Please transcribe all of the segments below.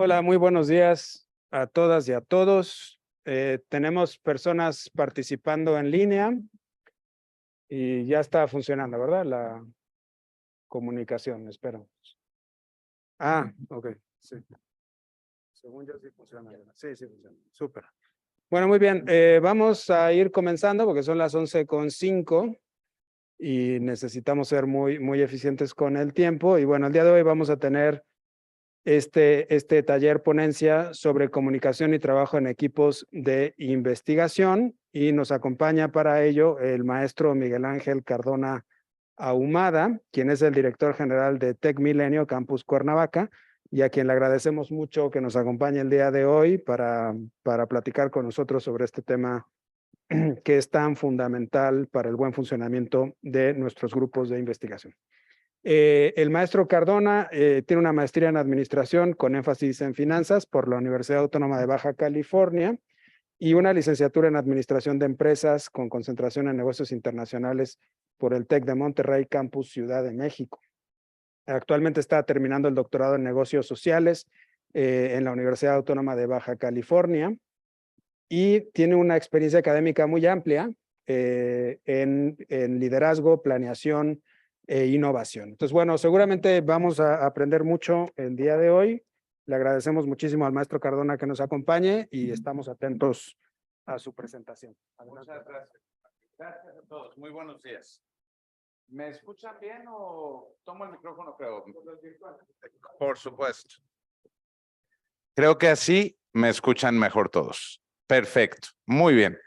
Hola, muy buenos días a todas y a todos. Tenemos personas participando en línea y ya está funcionando, ¿verdad? La comunicación, espero. Ok, sí. Según yo sí funciona. Sí, sí funciona. Súper. Bueno, muy bien. Vamos a ir comenzando porque son las 11:05 y necesitamos ser muy eficientes con el tiempo. Y bueno, el día de hoy vamos a tener este taller ponencia sobre comunicación y trabajo en equipos de investigación y nos acompaña para ello el maestro Miguel Ángel Cardona Ahumada, quien es el director general de Tec Milenio Campus Cuernavaca y a quien le agradecemos mucho que nos acompañe el día de hoy para platicar con nosotros sobre este tema que es tan fundamental para el buen funcionamiento de nuestros grupos de investigación. El maestro Cardona tiene una maestría en administración con énfasis en finanzas por la Universidad Autónoma de Baja California y una licenciatura en administración de empresas con concentración en negocios internacionales por el TEC de Monterrey, Campus Ciudad de México. Actualmente está terminando el doctorado en negocios sociales en la Universidad Autónoma de Baja California y tiene una experiencia académica muy amplia en liderazgo, planeación e innovación. Entonces, bueno, seguramente vamos a aprender mucho el día de hoy. Le agradecemos muchísimo al maestro Cardona que nos acompañe y estamos atentos a su presentación. Adelante. Muchas gracias. Gracias a todos. Muy buenos días. ¿Me escuchan bien o tomo el micrófono, creo? Por supuesto. Creo que así me escuchan mejor todos. Perfecto. Muy bien.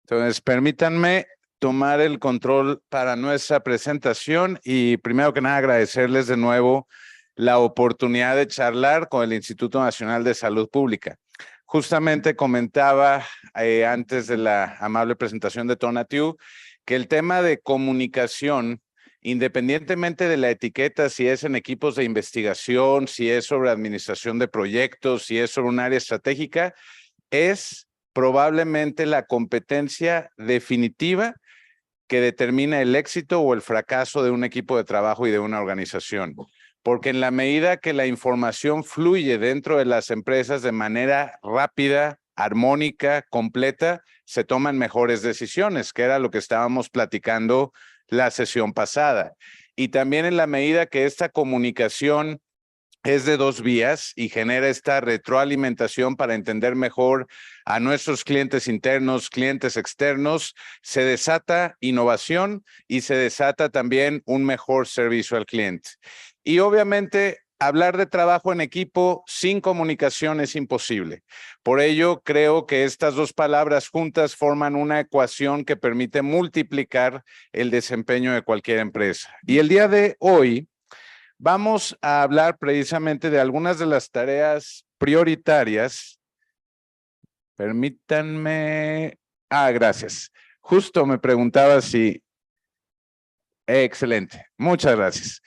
Entonces, permítanme tomar el control para nuestra presentación y primero que nada agradecerles de nuevo la oportunidad de charlar con el Instituto Nacional de Salud Pública. Justamente comentaba antes de la amable presentación de Tonatiuh que el tema de comunicación, independientemente de la etiqueta, si es en equipos de investigación, si es sobre administración de proyectos, si es sobre un área estratégica, es probablemente la competencia definitiva que determina el éxito o el fracaso de un equipo de trabajo y de una organización. Porque en la medida que la información fluye dentro de las empresas de manera rápida, armónica, completa, se toman mejores decisiones, que era lo que estábamos platicando la sesión pasada. Y también en la medida que esta comunicación es de dos vías y genera esta retroalimentación para entender mejor a nuestros clientes internos, clientes externos, se desata innovación y se desata también un mejor servicio al cliente. Y obviamente hablar de trabajo en equipo sin comunicación es imposible. Por ello, creo que estas dos palabras juntas forman una ecuación que permite multiplicar el desempeño de cualquier empresa. Y el día de hoy vamos a hablar precisamente de algunas de las tareas prioritarias. Permítanme. Gracias. Justo me preguntaba si. Excelente. Muchas gracias.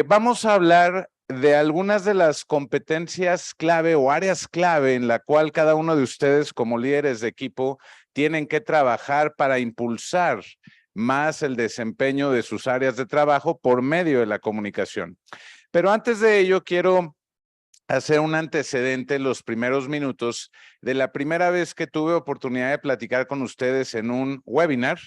Vamos a hablar de algunas de las competencias clave o áreas clave en la cual cada uno de ustedes como líderes de equipo tienen que trabajar para impulsar más el desempeño de sus áreas de trabajo por medio de la comunicación. Pero antes de ello, quiero hacer un antecedente en los primeros minutos de la primera vez que tuve oportunidad de platicar con ustedes en un webinar,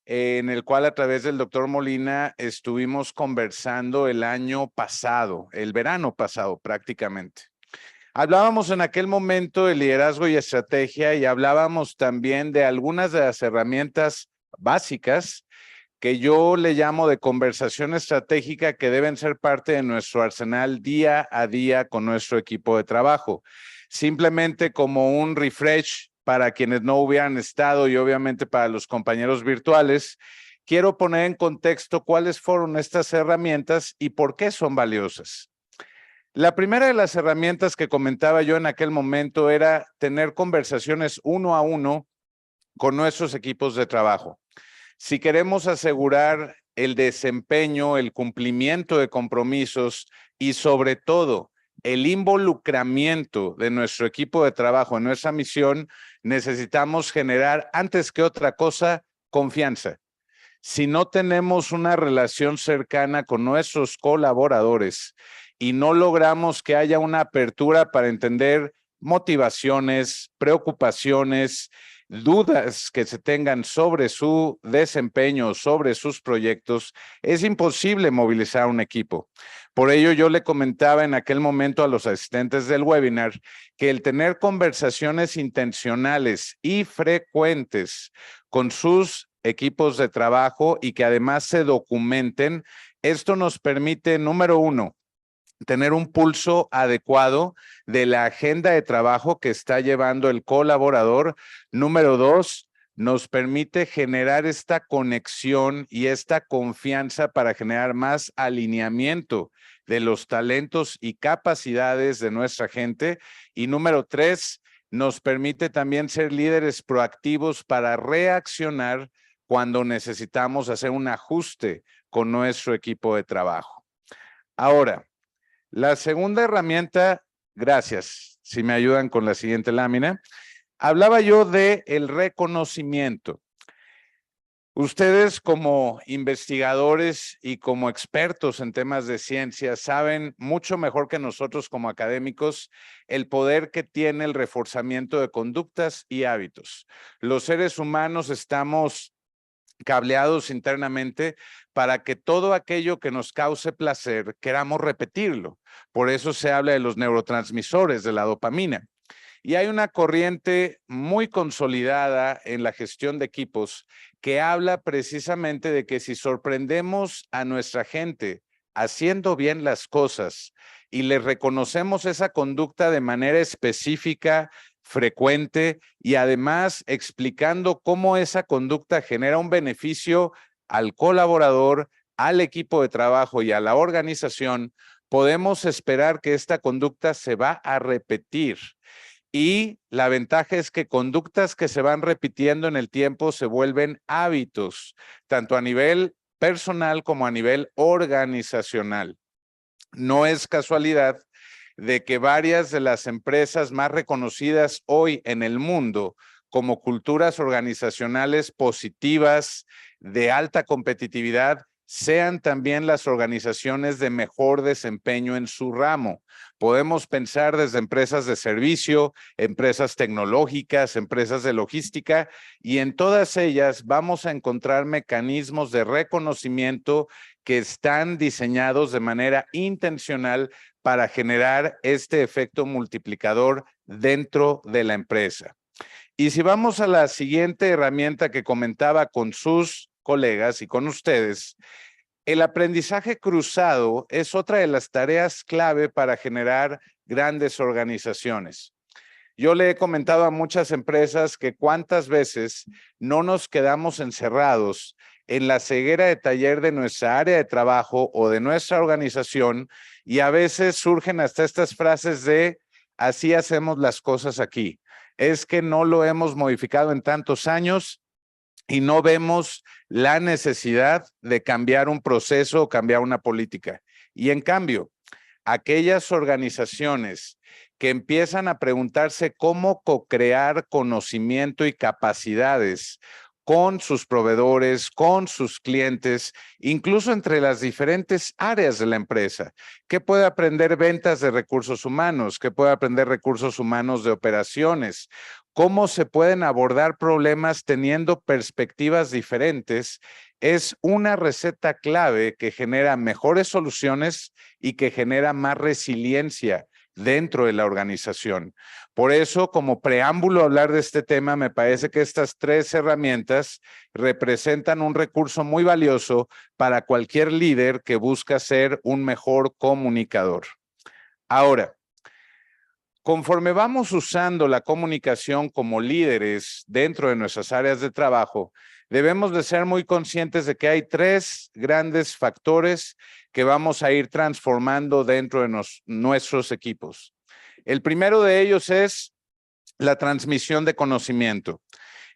en el cual a través del doctor Molina estuvimos conversando el año pasado, el verano pasado prácticamente. Hablábamos en aquel momento de liderazgo y estrategia y hablábamos también de algunas de las herramientas básicas que yo le llamo de conversación estratégica que deben ser parte de nuestro arsenal día a día con nuestro equipo de trabajo. Simplemente como un refresh para quienes no hubieran estado y obviamente para los compañeros virtuales, quiero poner en contexto cuáles fueron estas herramientas y por qué son valiosas. La primera de las herramientas que comentaba yo en aquel momento era tener conversaciones uno a uno con nuestros equipos de trabajo. Si queremos asegurar el desempeño, el cumplimiento de compromisos y sobre todo el involucramiento de nuestro equipo de trabajo en nuestra misión, necesitamos generar antes que otra cosa confianza. Si no tenemos una relación cercana con nuestros colaboradores y no logramos que haya una apertura para entender motivaciones, preocupaciones, dudas que se tengan sobre su desempeño, sobre sus proyectos, es imposible movilizar un equipo. Por ello, yo le comentaba en aquel momento a los asistentes del webinar que el tener conversaciones intencionales y frecuentes con sus equipos de trabajo y que además se documenten, esto nos permite, número uno, tener un pulso adecuado de la agenda de trabajo que está llevando el colaborador. Número dos, nos permite generar esta conexión y esta confianza para generar más alineamiento de los talentos y capacidades de nuestra gente. Y número tres, nos permite también ser líderes proactivos para reaccionar cuando necesitamos hacer un ajuste con nuestro equipo de trabajo. Ahora, la segunda herramienta, gracias, si me ayudan con la siguiente lámina, hablaba yo de el reconocimiento. Ustedes como investigadores y como expertos en temas de ciencia saben mucho mejor que nosotros como académicos el poder que tiene el reforzamiento de conductas y hábitos. Los seres humanos estamos cableados internamente para que todo aquello que nos cause placer queramos repetirlo. Por eso se habla de los neurotransmisores, de la dopamina. Y hay una corriente muy consolidada en la gestión de equipos que habla precisamente de que si sorprendemos a nuestra gente haciendo bien las cosas y les reconocemos esa conducta de manera específica, frecuente y además explicando cómo esa conducta genera un beneficio al colaborador, al equipo de trabajo y a la organización, podemos esperar que esta conducta se va a repetir. Y la ventaja es que conductas que se van repitiendo en el tiempo se vuelven hábitos, tanto a nivel personal como a nivel organizacional. No es casualidad de que varias de las empresas más reconocidas hoy en el mundo como culturas organizacionales positivas de alta competitividad sean también las organizaciones de mejor desempeño en su ramo. Podemos pensar desde empresas de servicio, empresas tecnológicas, empresas de logística, y en todas ellas vamos a encontrar mecanismos de reconocimiento que están diseñados de manera intencional para generar este efecto multiplicador dentro de la empresa. Y si vamos a la siguiente herramienta que comentaba con sus colegas y con ustedes, el aprendizaje cruzado es otra de las tareas clave para generar grandes organizaciones. Yo le he comentado a muchas empresas que cuántas veces no nos quedamos encerrados en la ceguera de taller de nuestra área de trabajo o de nuestra organización y a veces surgen hasta estas frases de así hacemos las cosas aquí. Es que no lo hemos modificado en tantos años y no vemos la necesidad de cambiar un proceso o cambiar una política. Y en cambio, aquellas organizaciones que empiezan a preguntarse cómo co-crear conocimiento y capacidades con sus proveedores, con sus clientes, incluso entre las diferentes áreas de la empresa. ¿Qué puede aprender ventas de recursos humanos? ¿Qué puede aprender recursos humanos de operaciones? ¿Cómo se pueden abordar problemas teniendo perspectivas diferentes? Es una receta clave que genera mejores soluciones y que genera más resiliencia dentro de la organización. Por eso, como preámbulo a hablar de este tema, me parece que estas tres herramientas representan un recurso muy valioso para cualquier líder que busca ser un mejor comunicador. Ahora, conforme vamos usando la comunicación como líderes dentro de nuestras áreas de trabajo, debemos de ser muy conscientes de que hay tres grandes factores que vamos a ir transformando dentro de nuestros equipos. El primero de ellos es la transmisión de conocimiento.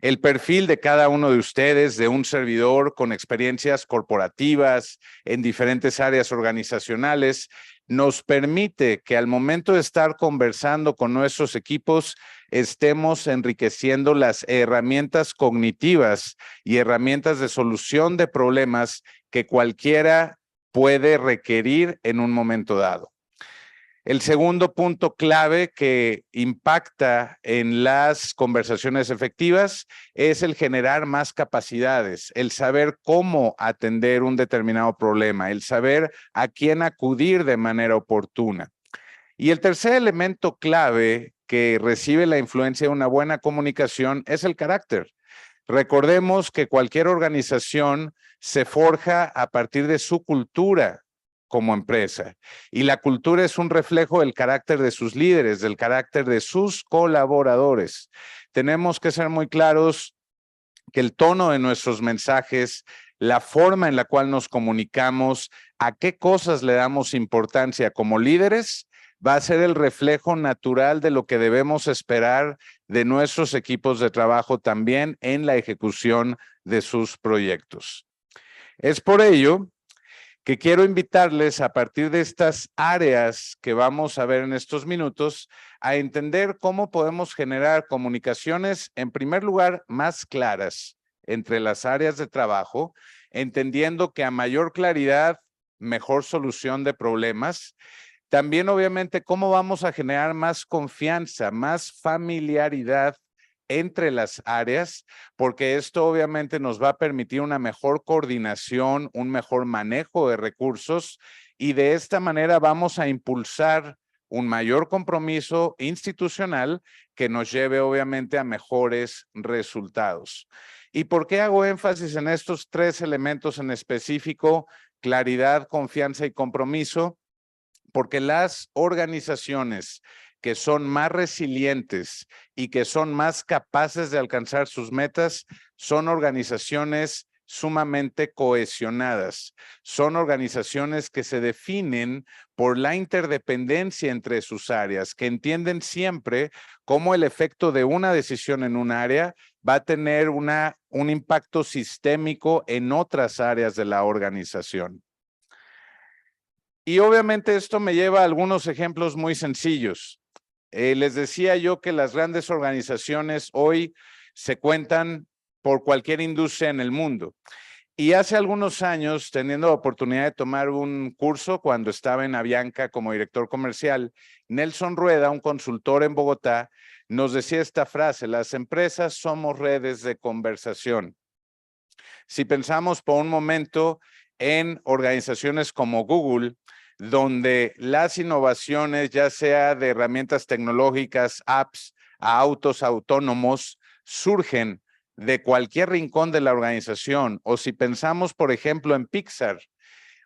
El perfil de cada uno de ustedes, de un servidor con experiencias corporativas en diferentes áreas organizacionales, nos permite que al momento de estar conversando con nuestros equipos, estemos enriqueciendo las herramientas cognitivas y herramientas de solución de problemas que cualquiera puede requerir en un momento dado. El segundo punto clave que impacta en las conversaciones efectivas es el generar más capacidades, el saber cómo atender un determinado problema, el saber a quién acudir de manera oportuna. Y el tercer elemento clave que recibe la influencia de una buena comunicación es el carácter. Recordemos que cualquier organización se forja a partir de su cultura como empresa. Y la cultura es un reflejo del carácter de sus líderes, del carácter de sus colaboradores. Tenemos que ser muy claros que el tono de nuestros mensajes, la forma en la cual nos comunicamos, a qué cosas le damos importancia como líderes, va a ser el reflejo natural de lo que debemos esperar de nuestros equipos de trabajo también en la ejecución de sus proyectos. Es por ello que quiero invitarles a partir de estas áreas que vamos a ver en estos minutos a entender cómo podemos generar comunicaciones, en primer lugar, más claras entre las áreas de trabajo, entendiendo que a mayor claridad, mejor solución de problemas. También, obviamente, cómo vamos a generar más confianza, más familiaridad entre las áreas, porque esto obviamente nos va a permitir una mejor coordinación, un mejor manejo de recursos y de esta manera vamos a impulsar un mayor compromiso institucional que nos lleve obviamente a mejores resultados. ¿Y por qué hago énfasis en estos tres elementos en específico? Claridad, confianza y compromiso. Porque las organizaciones que son más resilientes y que son más capaces de alcanzar sus metas son organizaciones sumamente cohesionadas. Son organizaciones que se definen por la interdependencia entre sus áreas, que entienden siempre cómo el efecto de una decisión en un área va a tener un impacto sistémico en otras áreas de la organización. Y obviamente esto me lleva a algunos ejemplos muy sencillos. Les decía yo que las grandes organizaciones hoy se cuentan por cualquier industria en el mundo. Y hace algunos años, teniendo la oportunidad de tomar un curso cuando estaba en Avianca como director comercial, Nelson Rueda, un consultor en Bogotá, nos decía esta frase: las empresas somos redes de conversación. Si pensamos por un momento en organizaciones como Google, donde las innovaciones, ya sea de herramientas tecnológicas, apps, a autos autónomos, surgen de cualquier rincón de la organización, o si pensamos, por ejemplo, en Pixar,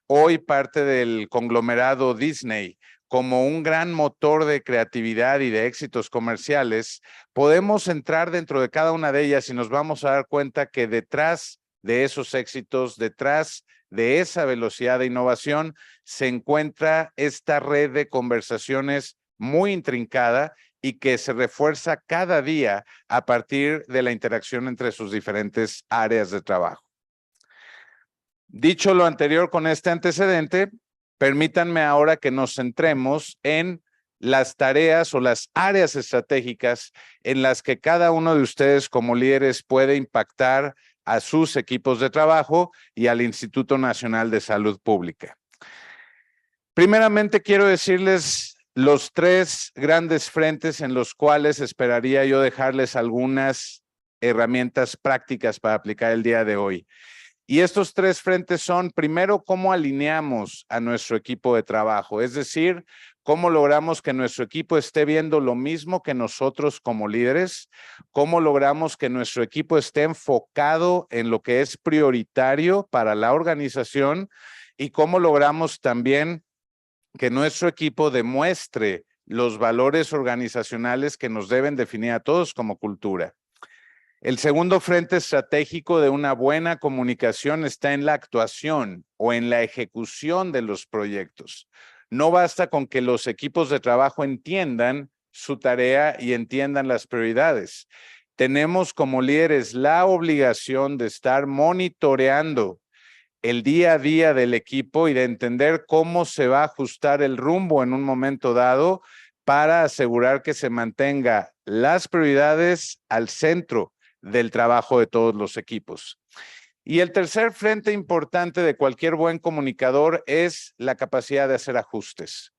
hoy parte del conglomerado Disney, como un gran motor de creatividad y de éxitos comerciales, podemos entrar dentro de cada una de ellas y nos vamos a dar cuenta que detrás de esos éxitos, detrás de esa velocidad de innovación, se encuentra esta red de conversaciones muy intrincada y que se refuerza cada día a partir de la interacción entre sus diferentes áreas de trabajo. Dicho lo anterior con este antecedente, permítanme ahora que nos centremos en las tareas o las áreas estratégicas en las que cada uno de ustedes como líderes puede impactar a sus equipos de trabajo y al Instituto Nacional de Salud Pública. Primeramente, quiero decirles los tres grandes frentes en los cuales esperaría yo dejarles algunas herramientas prácticas para aplicar el día de hoy. Y estos tres frentes son, primero, cómo alineamos a nuestro equipo de trabajo, es decir, cómo logramos que nuestro equipo esté viendo lo mismo que nosotros como líderes, cómo logramos que nuestro equipo esté enfocado en lo que es prioritario para la organización y cómo logramos también que nuestro equipo demuestre los valores organizacionales que nos deben definir a todos como cultura. El segundo frente estratégico de una buena comunicación está en la actuación o en la ejecución de los proyectos. No basta con que los equipos de trabajo entiendan su tarea y entiendan las prioridades. Tenemos como líderes la obligación de estar monitoreando el día a día del equipo y de entender cómo se va a ajustar el rumbo en un momento dado para asegurar que se mantenga las prioridades al centro del trabajo de todos los equipos. Y el tercer frente importante de cualquier buen comunicador es la capacidad de hacer ajustes.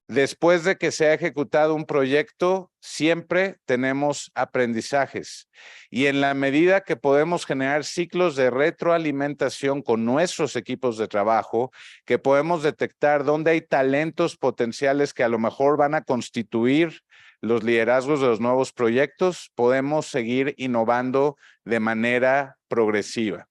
Después de que se ha ejecutado un proyecto, siempre tenemos aprendizajes. Y en la medida que podemos generar ciclos de retroalimentación con nuestros equipos de trabajo, que podemos detectar dónde hay talentos potenciales que a lo mejor van a constituir los liderazgos de los nuevos proyectos, podemos seguir innovando de manera progresiva.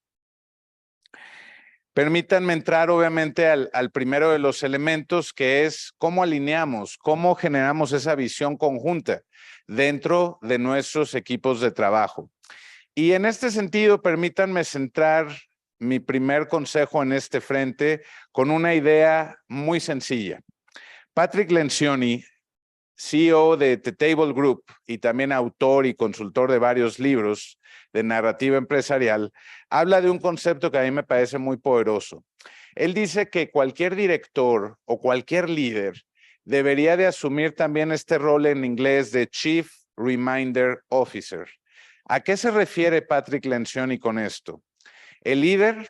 Permítanme entrar obviamente al primero de los elementos, que es cómo alineamos, cómo generamos esa visión conjunta dentro de nuestros equipos de trabajo. Y en este sentido, permítanme centrar mi primer consejo en este frente con una idea muy sencilla. Patrick Lencioni, CEO de The Table Group y también autor y consultor de varios libros de narrativa empresarial, habla de un concepto que a mí me parece muy poderoso. Él dice que cualquier director o cualquier líder debería de asumir también este rol en inglés de Chief Reminder Officer. ¿A qué se refiere Patrick Lencioni con esto? El líder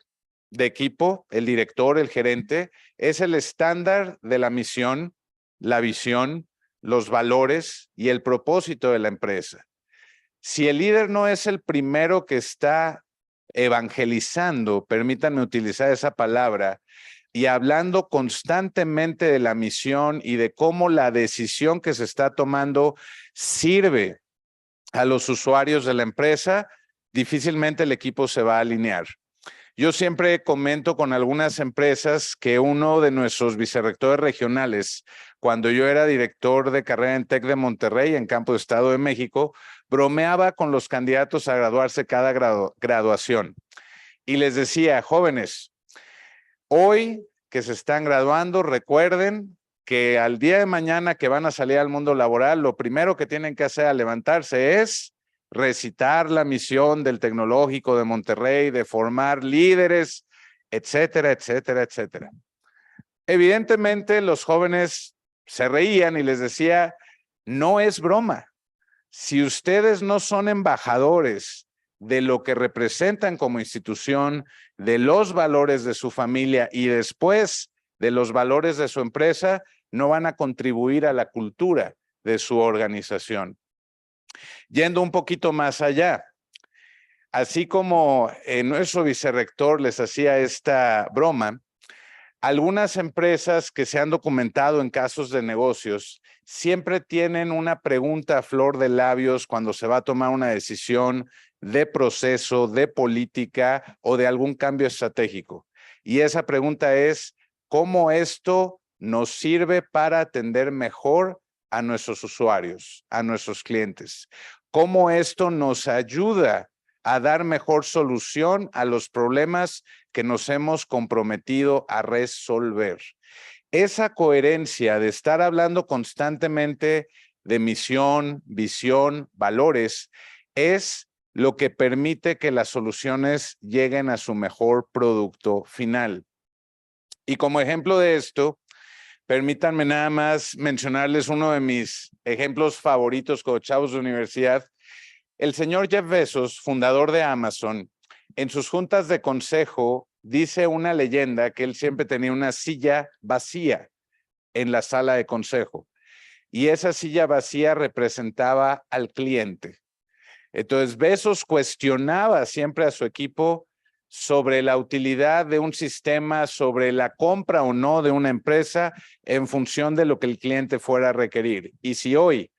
de equipo, el director, el gerente, es el estándar de la misión, la visión, los valores y el propósito de la empresa. Si el líder no es el primero que está evangelizando, permítanme utilizar esa palabra, y hablando constantemente de la misión y de cómo la decisión que se está tomando sirve a los usuarios de la empresa, difícilmente el equipo se va a alinear. Yo siempre comento con algunas empresas que uno de nuestros vicerrectores regionales, cuando yo era director de carrera en TEC de Monterrey, en Campo de Estado de México, bromeaba con los candidatos a graduarse cada graduación. Y les decía, jóvenes, hoy que se están graduando, recuerden que al día de mañana que van a salir al mundo laboral, lo primero que tienen que hacer al levantarse es recitar la misión del Tecnológico de Monterrey, de formar líderes, etcétera, etcétera, etcétera. Evidentemente, los jóvenes se reían y les decía, no es broma. Si ustedes no son embajadores de lo que representan como institución, de los valores de su familia y después de los valores de su empresa, no van a contribuir a la cultura de su organización. Yendo un poquito más allá, así como nuestro vicerrector les hacía esta broma, algunas empresas que se han documentado en casos de negocios siempre tienen una pregunta a flor de labios cuando se va a tomar una decisión de proceso, de política o de algún cambio estratégico. Y esa pregunta es, ¿cómo esto nos sirve para atender mejor a nuestros usuarios, a nuestros clientes? ¿Cómo esto nos ayuda a dar mejor solución a los problemas que nos hemos comprometido a resolver? Esa coherencia de estar hablando constantemente de misión, visión, valores, es lo que permite que las soluciones lleguen a su mejor producto final. Y como ejemplo de esto, permítanme nada más mencionarles uno de mis ejemplos favoritos como chavos de universidad. El señor Jeff Bezos, fundador de Amazon, en sus juntas de consejo dice una leyenda que él siempre tenía una silla vacía en la sala de consejo y esa silla vacía representaba al cliente. Entonces Bezos cuestionaba siempre a su equipo sobre la utilidad de un sistema, sobre la compra o no de una empresa en función de lo que el cliente fuera a requerir. Y si hoy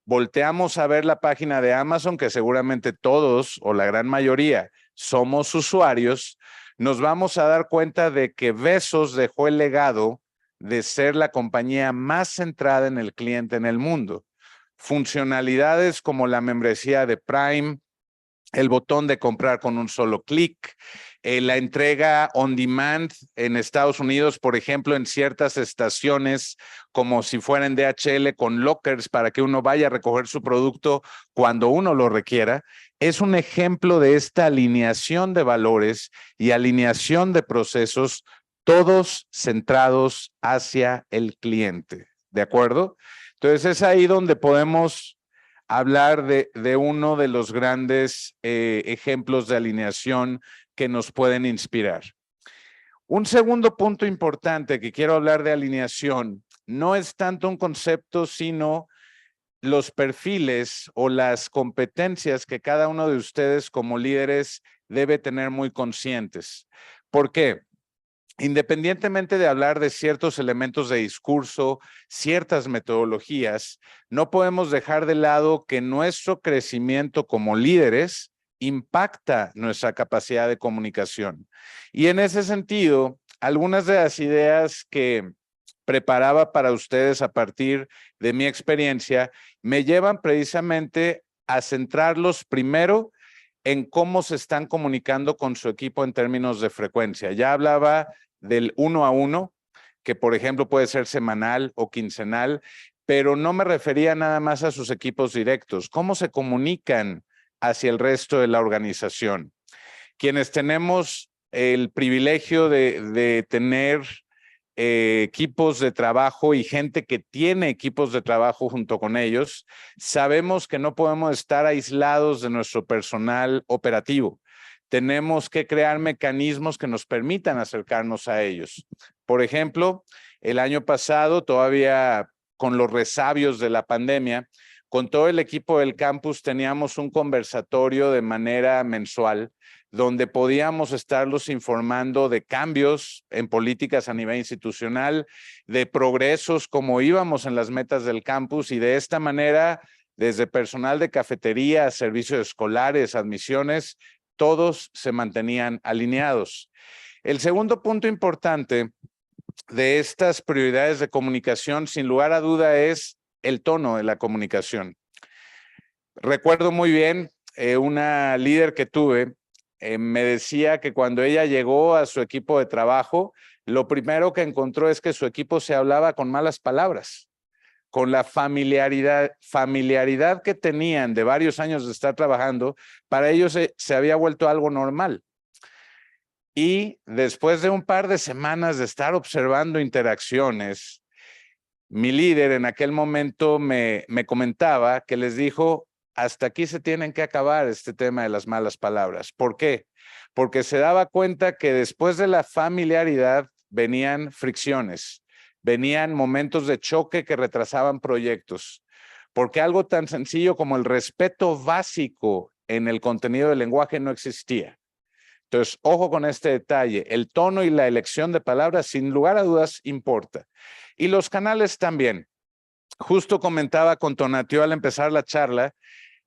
volteamos a ver la página de Amazon, que seguramente todos o la gran mayoría somos usuarios, nos vamos a dar cuenta de que Bezos dejó el legado de ser la compañía más centrada en el cliente en el mundo. Funcionalidades como la membresía de Prime, el botón de comprar con un solo clic, la entrega on demand en Estados Unidos, por ejemplo, en ciertas estaciones, como si fueran DHL con lockers para que uno vaya a recoger su producto cuando uno lo requiera, es un ejemplo de esta alineación de valores y alineación de procesos, todos centrados hacia el cliente. ¿De acuerdo? Entonces es ahí donde podemos hablar de uno de los grandes ejemplos de alineación que nos pueden inspirar. Un segundo punto importante que quiero hablar de alineación no es tanto un concepto, sino los perfiles o las competencias que cada uno de ustedes como líderes debe tener muy conscientes. ¿Por qué? Independientemente de hablar de ciertos elementos de discurso, ciertas metodologías, no podemos dejar de lado que nuestro crecimiento como líderes impacta nuestra capacidad de comunicación. Y en ese sentido, algunas de las ideas que preparaba para ustedes a partir de mi experiencia me llevan precisamente a centrarlos primero en cómo se están comunicando con su equipo en términos de frecuencia. Ya hablaba del 1 a 1, que por ejemplo puede ser semanal o quincenal, pero no me refería nada más a sus equipos directos. ¿Cómo se comunican hacia el resto de la organización? Quienes tenemos el privilegio de tener equipos de trabajo y gente que tiene equipos de trabajo junto con ellos, sabemos que no podemos estar aislados de nuestro personal operativo. Tenemos que crear mecanismos que nos permitan acercarnos a ellos. Por ejemplo, el año pasado, todavía con los resabios de la pandemia, con todo el equipo del campus teníamos un conversatorio de manera mensual donde podíamos estarlos informando de cambios en políticas a nivel institucional, de progresos, como íbamos en las metas del campus, y de esta manera, desde personal de cafetería, servicios escolares, admisiones, todos se mantenían alineados. El segundo punto importante de estas prioridades de comunicación, sin lugar a duda, es el tono de la comunicación. Recuerdo muy bien una líder que tuve, me decía que cuando ella llegó a su equipo de trabajo, lo primero que encontró es que su equipo se hablaba con malas palabras, con la familiaridad que tenían de varios años de estar trabajando, para ellos se había vuelto algo normal. Y después de un par de semanas de estar observando interacciones, mi líder en aquel momento me comentaba que les dijo: hasta aquí se tienen que acabar este tema de las malas palabras. ¿Por qué? Porque se daba cuenta que después de la familiaridad venían fricciones, venían momentos de choque que retrasaban proyectos. Porque algo tan sencillo como el respeto básico en el contenido del lenguaje no existía. Entonces, ojo con este detalle. El tono y la elección de palabras, sin lugar a dudas, importa. Y los canales también. Justo comentaba con Tonatiuh al empezar la charla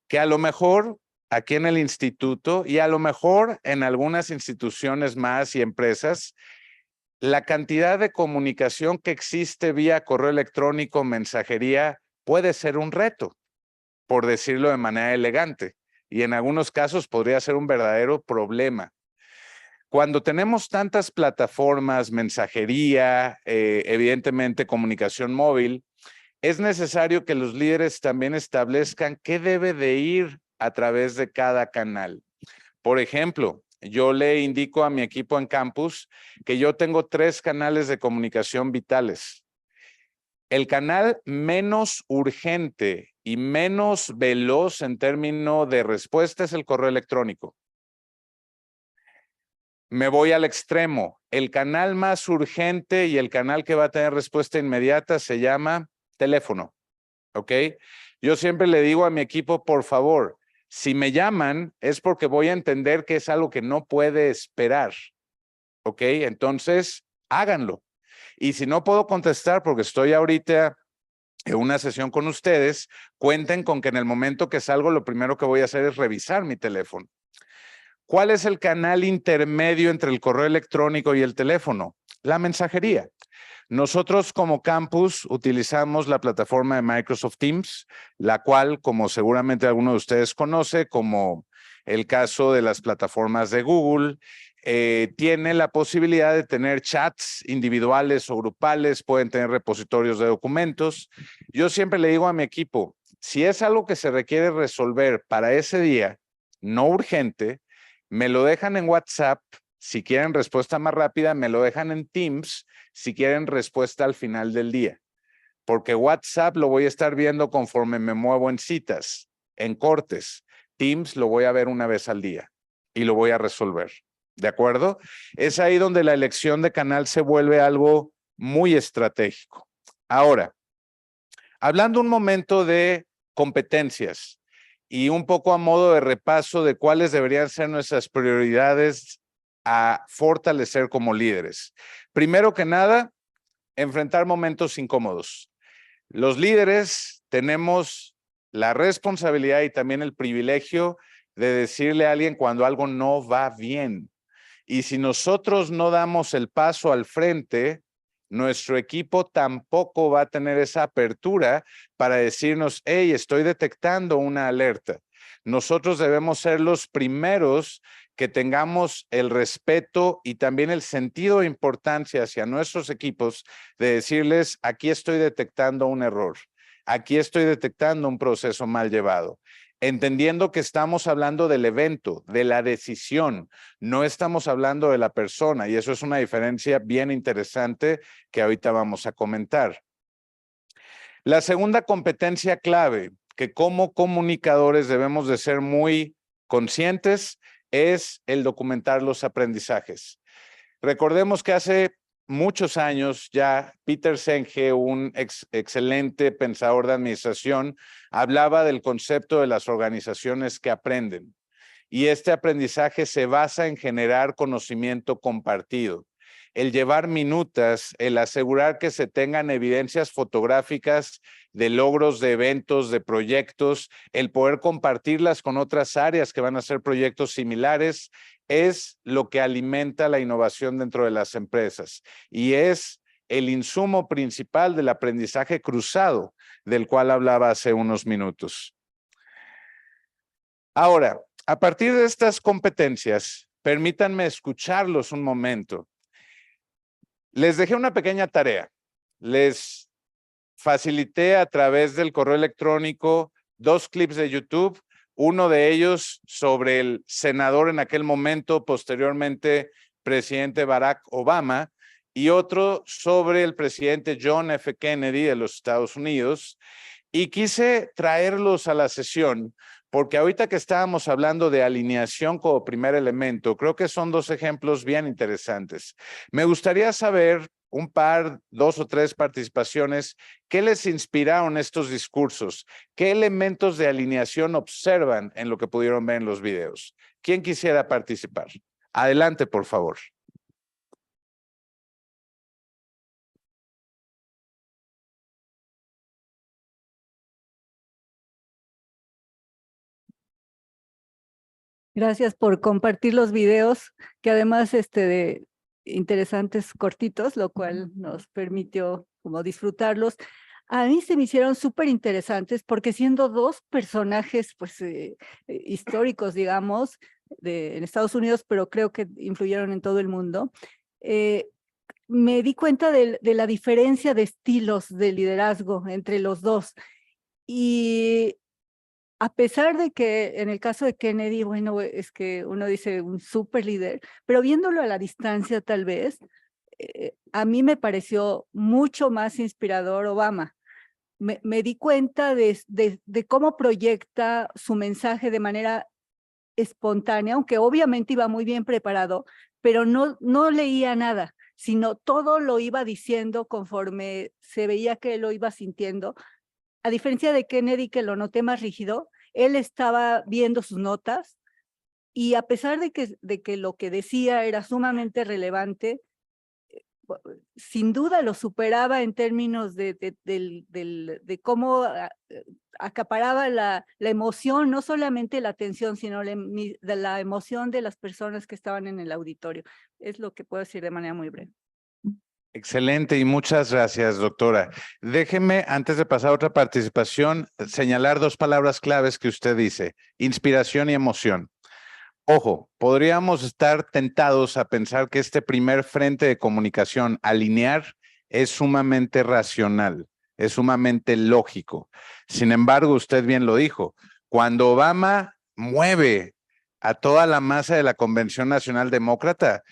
que a lo mejor aquí en el instituto y a lo mejor en algunas instituciones más y empresas, la cantidad de comunicación que existe vía correo electrónico, mensajería, puede ser un reto, por decirlo de manera elegante. Y en algunos casos podría ser un verdadero problema. Cuando tenemos tantas plataformas, mensajería, evidentemente comunicación móvil, es necesario que los líderes también establezcan qué debe de ir a través de cada canal. Por ejemplo, yo le indico a mi equipo en campus que yo tengo 3 canales de comunicación vitales. El canal menos urgente y menos veloz en términos de respuesta es el correo electrónico. Me voy al extremo. El canal más urgente y el canal que va a tener respuesta inmediata se llama teléfono. ¿Ok? Yo siempre le digo a mi equipo, por favor, si me llaman es porque voy a entender que es algo que no puede esperar. ¿Ok? Entonces, háganlo. Y si no puedo contestar porque estoy ahorita en una sesión con ustedes, cuenten con que en el momento que salgo, lo primero que voy a hacer es revisar mi teléfono. ¿Cuál es el canal intermedio entre el correo electrónico y el teléfono? La mensajería. Nosotros como campus utilizamos la plataforma de Microsoft Teams, la cual, como seguramente alguno de ustedes conoce, como el caso de las plataformas de Google, tiene la posibilidad de tener chats individuales o grupales, pueden tener repositorios de documentos. Yo siempre le digo a mi equipo, si es algo que se requiere resolver para ese día, no urgente, me lo dejan en WhatsApp. Si quieren respuesta más rápida, me lo dejan en Teams. Si quieren respuesta al final del día. Porque WhatsApp lo voy a estar viendo conforme me muevo en citas, en cortes. Teams lo voy a ver una vez al día y lo voy a resolver. ¿De acuerdo? Es ahí donde la elección de canal se vuelve algo muy estratégico. Ahora, hablando un momento de competencias y un poco a modo de repaso de cuáles deberían ser nuestras prioridades a fortalecer como líderes. Primero que nada, enfrentar momentos incómodos. Los líderes tenemos la responsabilidad y también el privilegio de decirle a alguien cuando algo no va bien. Y si nosotros no damos el paso al frente, nuestro equipo tampoco va a tener esa apertura para decirnos, hey, estoy detectando una alerta. Nosotros debemos ser los primeros que tengamos el respeto y también el sentido de importancia hacia nuestros equipos de decirles, aquí estoy detectando un error, aquí estoy detectando un proceso mal llevado. Entendiendo que estamos hablando del evento, de la decisión, no estamos hablando de la persona, y eso es una diferencia bien interesante que ahorita vamos a comentar. La segunda competencia clave que como comunicadores debemos de ser muy conscientes es el documentar los aprendizajes. Recordemos que hace muchos años ya Peter Senge, un excelente pensador de administración, hablaba del concepto de las organizaciones que aprenden. Y este aprendizaje se basa en generar conocimiento compartido. El llevar minutas, el asegurar que se tengan evidencias fotográficas de logros de eventos, de proyectos, el poder compartirlas con otras áreas que van a hacer proyectos similares, es lo que alimenta la innovación dentro de las empresas y es el insumo principal del aprendizaje cruzado del cual hablaba hace unos minutos. Ahora, a partir de estas competencias, permítanme escucharlos un momento. Les dejé una pequeña tarea. Les facilité a través del correo electrónico 2 clips de YouTube, uno de ellos sobre el senador en aquel momento, posteriormente presidente Barack Obama, y otro sobre el presidente John F. Kennedy de los Estados Unidos. Y quise traerlos a la sesión porque ahorita que estábamos hablando de alineación como primer elemento, creo que son 2 ejemplos bien interesantes. Me gustaría saber un par, 2 o 3 participaciones, ¿qué les inspiraron estos discursos? ¿Qué elementos de alineación observan en lo que pudieron ver en los videos? ¿Quién quisiera participar? Adelante, por favor. Gracias por compartir los videos, que además de interesantes cortitos, lo cual nos permitió como disfrutarlos. A mí se me hicieron súper interesantes porque siendo 2 personajes pues históricos, digamos, en Estados Unidos, pero creo que influyeron en todo el mundo, me di cuenta de la diferencia de estilos de liderazgo entre los 2. Y a pesar de que en el caso de Kennedy, bueno, es que uno dice un súper líder, pero viéndolo a la distancia tal vez, a mí me pareció mucho más inspirador Obama. Me di cuenta de cómo proyecta su mensaje de manera espontánea, aunque obviamente iba muy bien preparado, pero no leía nada, sino todo lo iba diciendo conforme se veía que él lo iba sintiendo. A diferencia de Kennedy, que lo noté más rígido, él estaba viendo sus notas y a pesar de que lo que decía era sumamente relevante, sin duda lo superaba en términos de cómo acaparaba la emoción, no solamente la atención, sino de la emoción de las personas que estaban en el auditorio. Es lo que puedo decir de manera muy breve. Excelente y muchas gracias, doctora. Déjeme, antes de pasar a otra participación, señalar 2 palabras claves que usted dice, inspiración y emoción. Ojo, podríamos estar tentados a pensar que este primer frente de comunicación, alinear, es sumamente racional, es sumamente lógico. Sin embargo, usted bien lo dijo, cuando Obama mueve a toda la masa de la Convención Nacional Demócrata,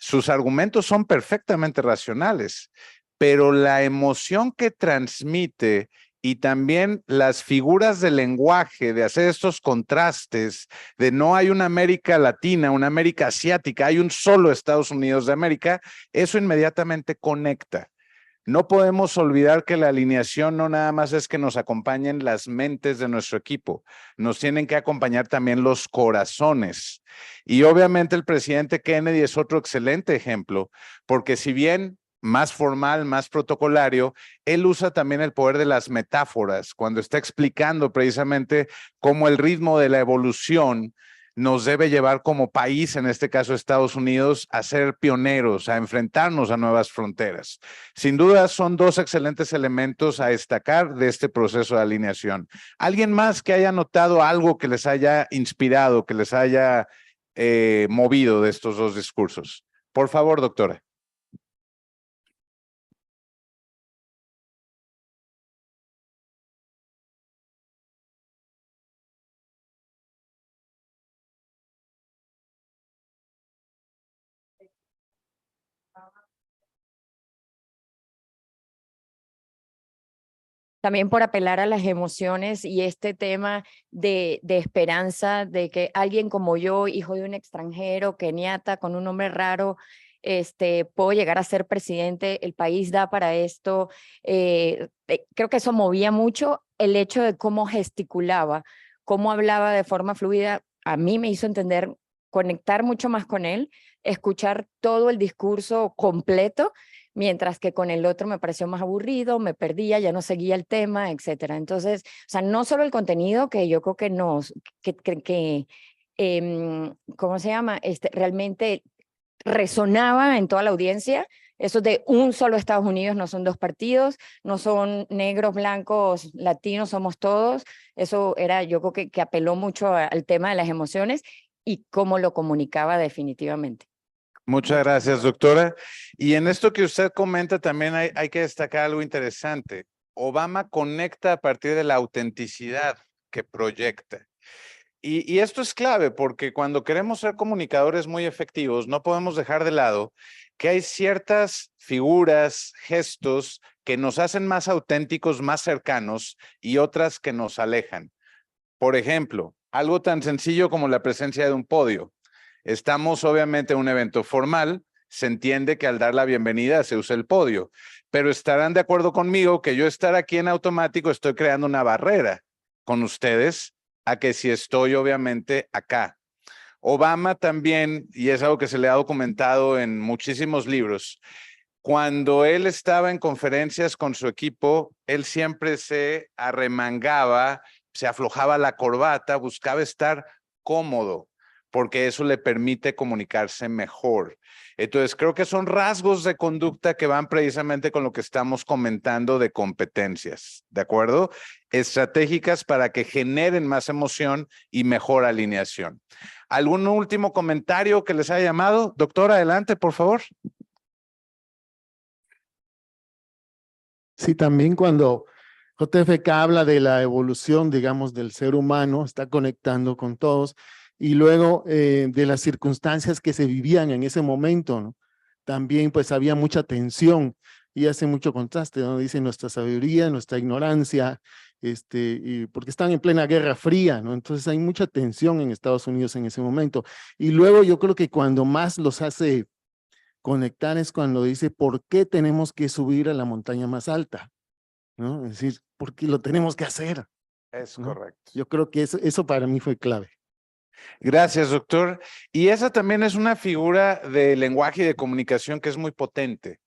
sus argumentos son perfectamente racionales, pero la emoción que transmite y también las figuras de lenguaje, de hacer estos contrastes, de no hay una América Latina, una América Asiática, hay un solo Estados Unidos de América, eso inmediatamente conecta. No podemos olvidar que la alineación no nada más es que nos acompañen las mentes de nuestro equipo, nos tienen que acompañar también los corazones. Y obviamente el presidente Kennedy es otro excelente ejemplo, porque si bien más formal, más protocolario, él usa también el poder de las metáforas cuando está explicando precisamente cómo el ritmo de la evolución nos debe llevar como país, en este caso Estados Unidos, a ser pioneros, a enfrentarnos a nuevas fronteras. Sin duda son dos excelentes elementos a destacar de este proceso de alineación. ¿Alguien más que haya notado algo que les haya inspirado, que les haya movido de estos dos discursos? Por favor, doctora. También por apelar a las emociones y este tema de esperanza, de que alguien como yo, hijo de un extranjero, keniata, con un nombre raro, puedo llegar a ser presidente, el país da para esto. Creo que eso movía mucho el hecho de cómo gesticulaba, cómo hablaba de forma fluida. A mí me hizo entender, conectar mucho más con él, escuchar todo el discurso completo, mientras que con el otro me pareció más aburrido, me perdía, ya no seguía el tema, etcétera. Entonces, o sea, no solo el contenido, que yo creo que ¿cómo se llama? Realmente resonaba en toda la audiencia. Eso de un solo Estados Unidos, no son dos partidos, no son negros, blancos, latinos, somos todos. Eso era, yo creo que apeló mucho al tema de las emociones y cómo lo comunicaba definitivamente. Muchas gracias, doctora. Y en esto que usted comenta también hay que destacar algo interesante. Obama conecta a partir de la autenticidad que proyecta. Y esto es clave porque cuando queremos ser comunicadores muy efectivos, no podemos dejar de lado que hay ciertas figuras, gestos que nos hacen más auténticos, más cercanos y otras que nos alejan. Por ejemplo, algo tan sencillo como la presencia de un podio. Estamos obviamente en un evento formal, se entiende que al dar la bienvenida se usa el podio, pero estarán de acuerdo conmigo que yo estar aquí en automático estoy creando una barrera con ustedes a que si estoy obviamente acá. Obama también, y es algo que se le ha documentado en muchísimos libros, cuando él estaba en conferencias con su equipo, él siempre se arremangaba, se aflojaba la corbata, buscaba estar cómodo, porque eso le permite comunicarse mejor. Entonces, creo que son rasgos de conducta que van precisamente con lo que estamos comentando de competencias, ¿de acuerdo? Estratégicas para que generen más emoción y mejor alineación. ¿Algún último comentario que les haya llamado? Doctora, adelante, por favor. Sí, también cuando JFK habla de la evolución, digamos, del ser humano, está conectando con todos, y luego de las circunstancias que se vivían en ese momento, ¿no? También pues había mucha tensión y hace mucho contraste, ¿no? Dice nuestra sabiduría, nuestra ignorancia, y porque están en plena Guerra Fría, ¿no? Entonces hay mucha tensión en Estados Unidos en ese momento. Y luego yo creo que cuando más los hace conectar es cuando dice, ¿por qué tenemos que subir a la montaña más alta? ¿No? Es decir, ¿por qué lo tenemos que hacer? Es ¿no? correcto. Yo creo que eso para mí fue clave. Gracias, doctor. Y esa también es una figura de lenguaje y de comunicación que es muy potente.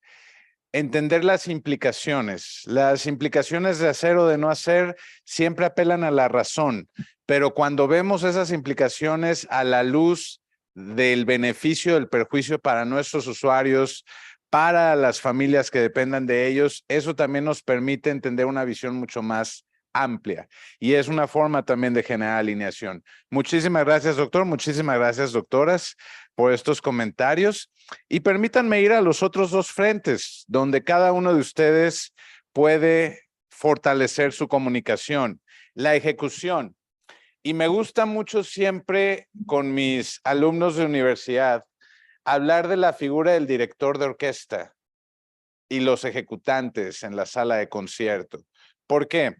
Entender las implicaciones de hacer o de no hacer siempre apelan a la razón, pero cuando vemos esas implicaciones a la luz del beneficio, del perjuicio para nuestros usuarios, para las familias que dependan de ellos, eso también nos permite entender una visión mucho más amplia y es una forma también de generar alineación. Muchísimas gracias, doctor. Muchísimas gracias, doctoras, por estos comentarios. Y permítanme ir a los otros dos frentes, donde cada uno de ustedes puede fortalecer su comunicación. La ejecución. Y me gusta mucho siempre con mis alumnos de universidad hablar de la figura del director de orquesta y los ejecutantes en la sala de concierto. ¿Por qué?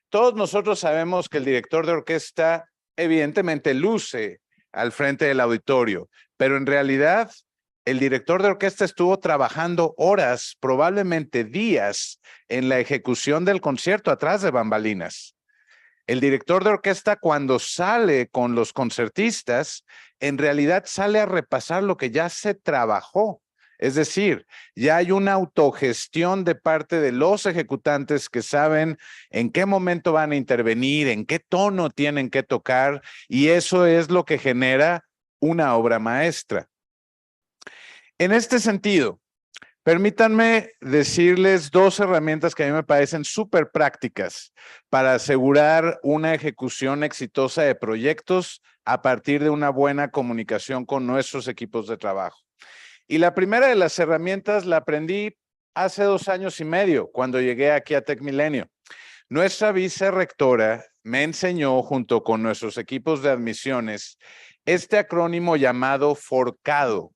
Todos nosotros sabemos que el director de orquesta evidentemente luce al frente del auditorio, pero en realidad El director de orquesta estuvo trabajando horas, probablemente días, en la ejecución del concierto atrás de bambalinas. El director de orquesta, cuando sale con los concertistas, en realidad sale a repasar lo que ya se trabajó. Es decir, ya hay una autogestión de parte de los ejecutantes que saben en qué momento van a intervenir, en qué tono tienen que tocar, y eso es lo que genera una obra maestra. En este sentido, permítanme decirles dos herramientas que a mí me parecen súper prácticas para asegurar una ejecución exitosa de proyectos a partir de una buena comunicación con nuestros equipos de trabajo. Y la primera de las herramientas la aprendí hace 2 años y medio, cuando llegué aquí a TecMilenio. Nuestra vicerrectora me enseñó, junto con nuestros equipos de admisiones, este acrónimo llamado FORCADO,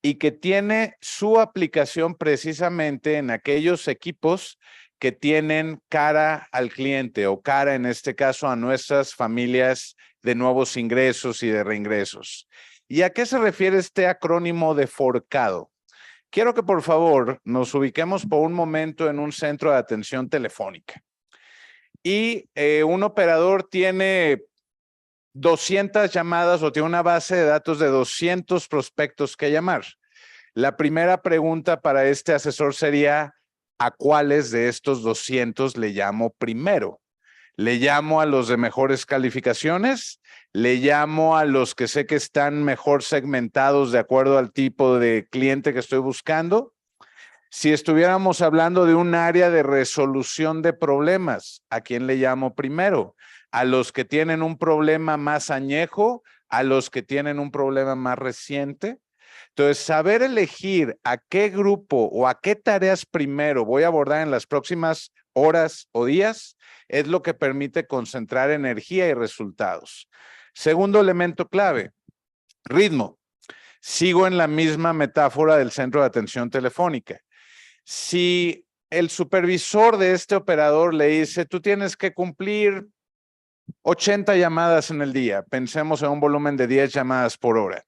y que tiene su aplicación precisamente en aquellos equipos que tienen cara al cliente o cara, en este caso, a nuestras familias de nuevos ingresos y de reingresos. ¿Y a qué se refiere este acrónimo de FORCADO? Quiero que por favor nos ubiquemos por un momento en un centro de atención telefónica. Y un operador tiene 200 llamadas o tiene una base de datos de 200 prospectos que llamar. La primera pregunta para este asesor sería, ¿a cuáles de estos 200 le llamo primero? ¿Le llamo a los de mejores calificaciones? ¿Le llamo a los que sé que están mejor segmentados de acuerdo al tipo de cliente que estoy buscando? Si estuviéramos hablando de un área de resolución de problemas, ¿a quién le llamo primero? ¿A los que tienen un problema más añejo? ¿A los que tienen un problema más reciente? Entonces, saber elegir a qué grupo o a qué tareas primero voy a abordar en las próximas horas o días es lo que permite concentrar energía y resultados. Segundo elemento clave, ritmo. Sigo en la misma metáfora del centro de atención telefónica. Si el supervisor de este operador le dice, tú tienes que cumplir 80 llamadas en el día, pensemos en un volumen de 10 llamadas por hora,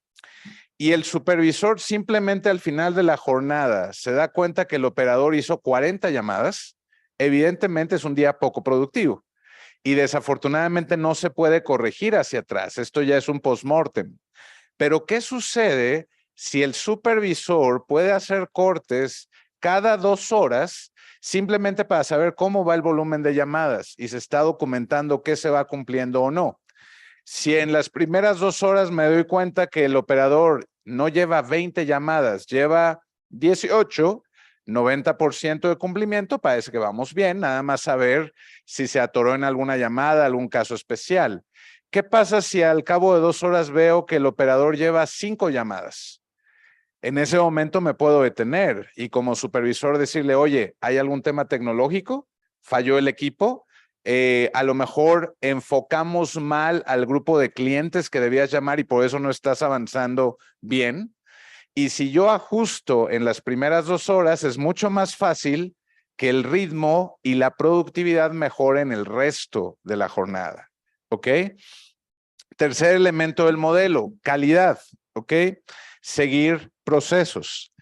y el supervisor simplemente al final de la jornada se da cuenta que el operador hizo 40 llamadas, evidentemente es un día poco productivo y desafortunadamente no se puede corregir hacia atrás. Esto ya es un postmortem. Pero ¿qué sucede si el supervisor puede hacer cortes cada 2 horas simplemente para saber cómo va el volumen de llamadas y se está documentando qué se va cumpliendo o no? Si en las primeras 2 horas me doy cuenta que el operador no lleva 20 llamadas, lleva 18, 90% de cumplimiento, parece que vamos bien, nada más saber si se atoró en alguna llamada, algún caso especial. ¿Qué pasa si al cabo de 2 horas veo que el operador lleva 5 llamadas? En ese momento me puedo detener y como supervisor decirle, oye, ¿hay algún tema tecnológico? ¿Falló el equipo? A lo mejor enfocamos mal al grupo de clientes que debías llamar y por eso no estás avanzando bien. Y si yo ajusto en las primeras 2 horas, es mucho más fácil que el ritmo y la productividad mejoren el resto de la jornada. ¿Ok? Tercer elemento del modelo, calidad. ¿Ok? Seguir procesos.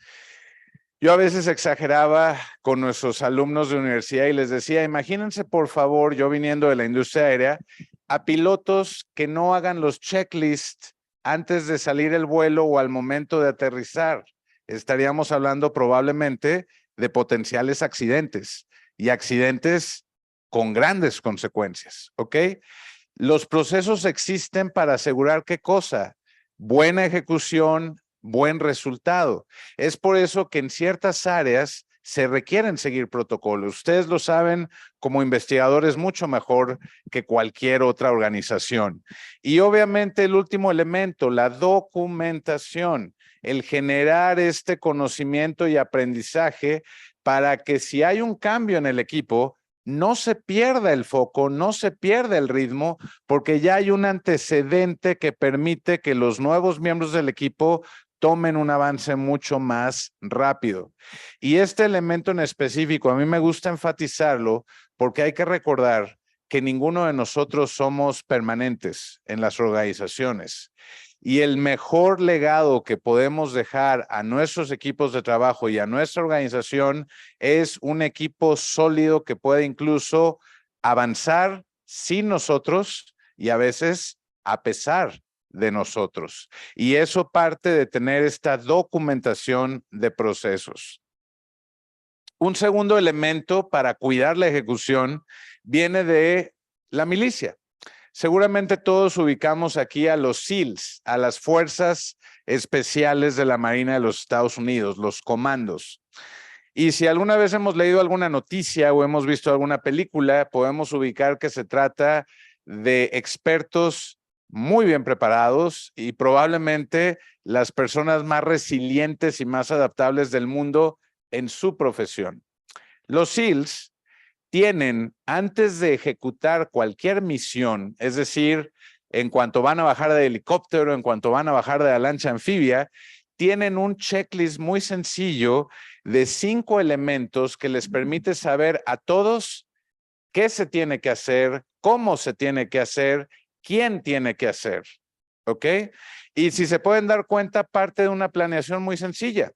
Yo a veces exageraba con nuestros alumnos de universidad y les decía, imagínense por favor, yo viniendo de la industria aérea, a pilotos que no hagan los checklists antes de salir el vuelo o al momento de aterrizar. Estaríamos hablando probablemente de potenciales accidentes y accidentes con grandes consecuencias, ¿ok? Los procesos existen para asegurar ¿qué cosa? Buena ejecución, buen resultado. Es por eso que en ciertas áreas se requieren seguir protocolos. Ustedes lo saben como investigadores mucho mejor que cualquier otra organización. Y obviamente el último elemento, la documentación, el generar este conocimiento y aprendizaje para que si hay un cambio en el equipo, no se pierda el foco, no se pierda el ritmo, porque ya hay un antecedente que permite que los nuevos miembros del equipo tomen un avance mucho más rápido. Y este elemento en específico, a mí me gusta enfatizarlo porque hay que recordar que ninguno de nosotros somos permanentes en las organizaciones. Y el mejor legado que podemos dejar a nuestros equipos de trabajo y a nuestra organización es un equipo sólido que puede incluso avanzar sin nosotros y a veces a pesar de nosotros. Y eso parte de tener esta documentación de procesos. Un segundo elemento para cuidar la ejecución viene de la milicia. Seguramente todos ubicamos aquí a los SEALs, a las Fuerzas Especiales de la Marina de los Estados Unidos, los comandos. Y si alguna vez hemos leído alguna noticia o hemos visto alguna película, podemos ubicar que se trata de expertos muy bien preparados y probablemente las personas más resilientes y más adaptables del mundo en su profesión. Los SEALs tienen, antes de ejecutar cualquier misión, es decir, en cuanto van a bajar de helicóptero, en cuanto van a bajar de la lancha anfibia, tienen un checklist muy sencillo de 5 elementos que les permite saber a todos qué se tiene que hacer, cómo se tiene que hacer, quién tiene que hacer, ¿ok? Y si se pueden dar cuenta, parte de una planeación muy sencilla.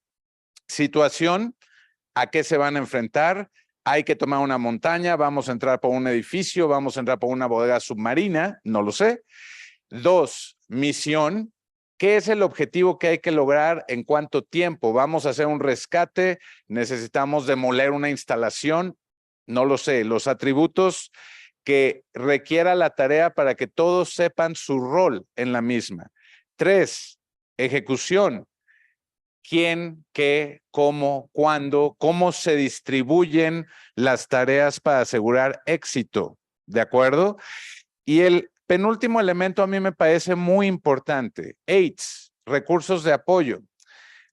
Situación, ¿a qué se van a enfrentar? Hay que tomar una montaña, vamos a entrar por un edificio, vamos a entrar por una bodega submarina, no lo sé. 2, misión. ¿Qué es el objetivo que hay que lograr? ¿En cuánto tiempo? ¿Vamos a hacer un rescate? ¿Necesitamos demoler una instalación? No lo sé. Los atributos que requiera la tarea para que todos sepan su rol en la misma. 3, ejecución. ¿Quién, qué, cómo, cuándo, cómo se distribuyen las tareas para asegurar éxito? ¿De acuerdo? Y el penúltimo elemento a mí me parece muy importante. 8, recursos de apoyo.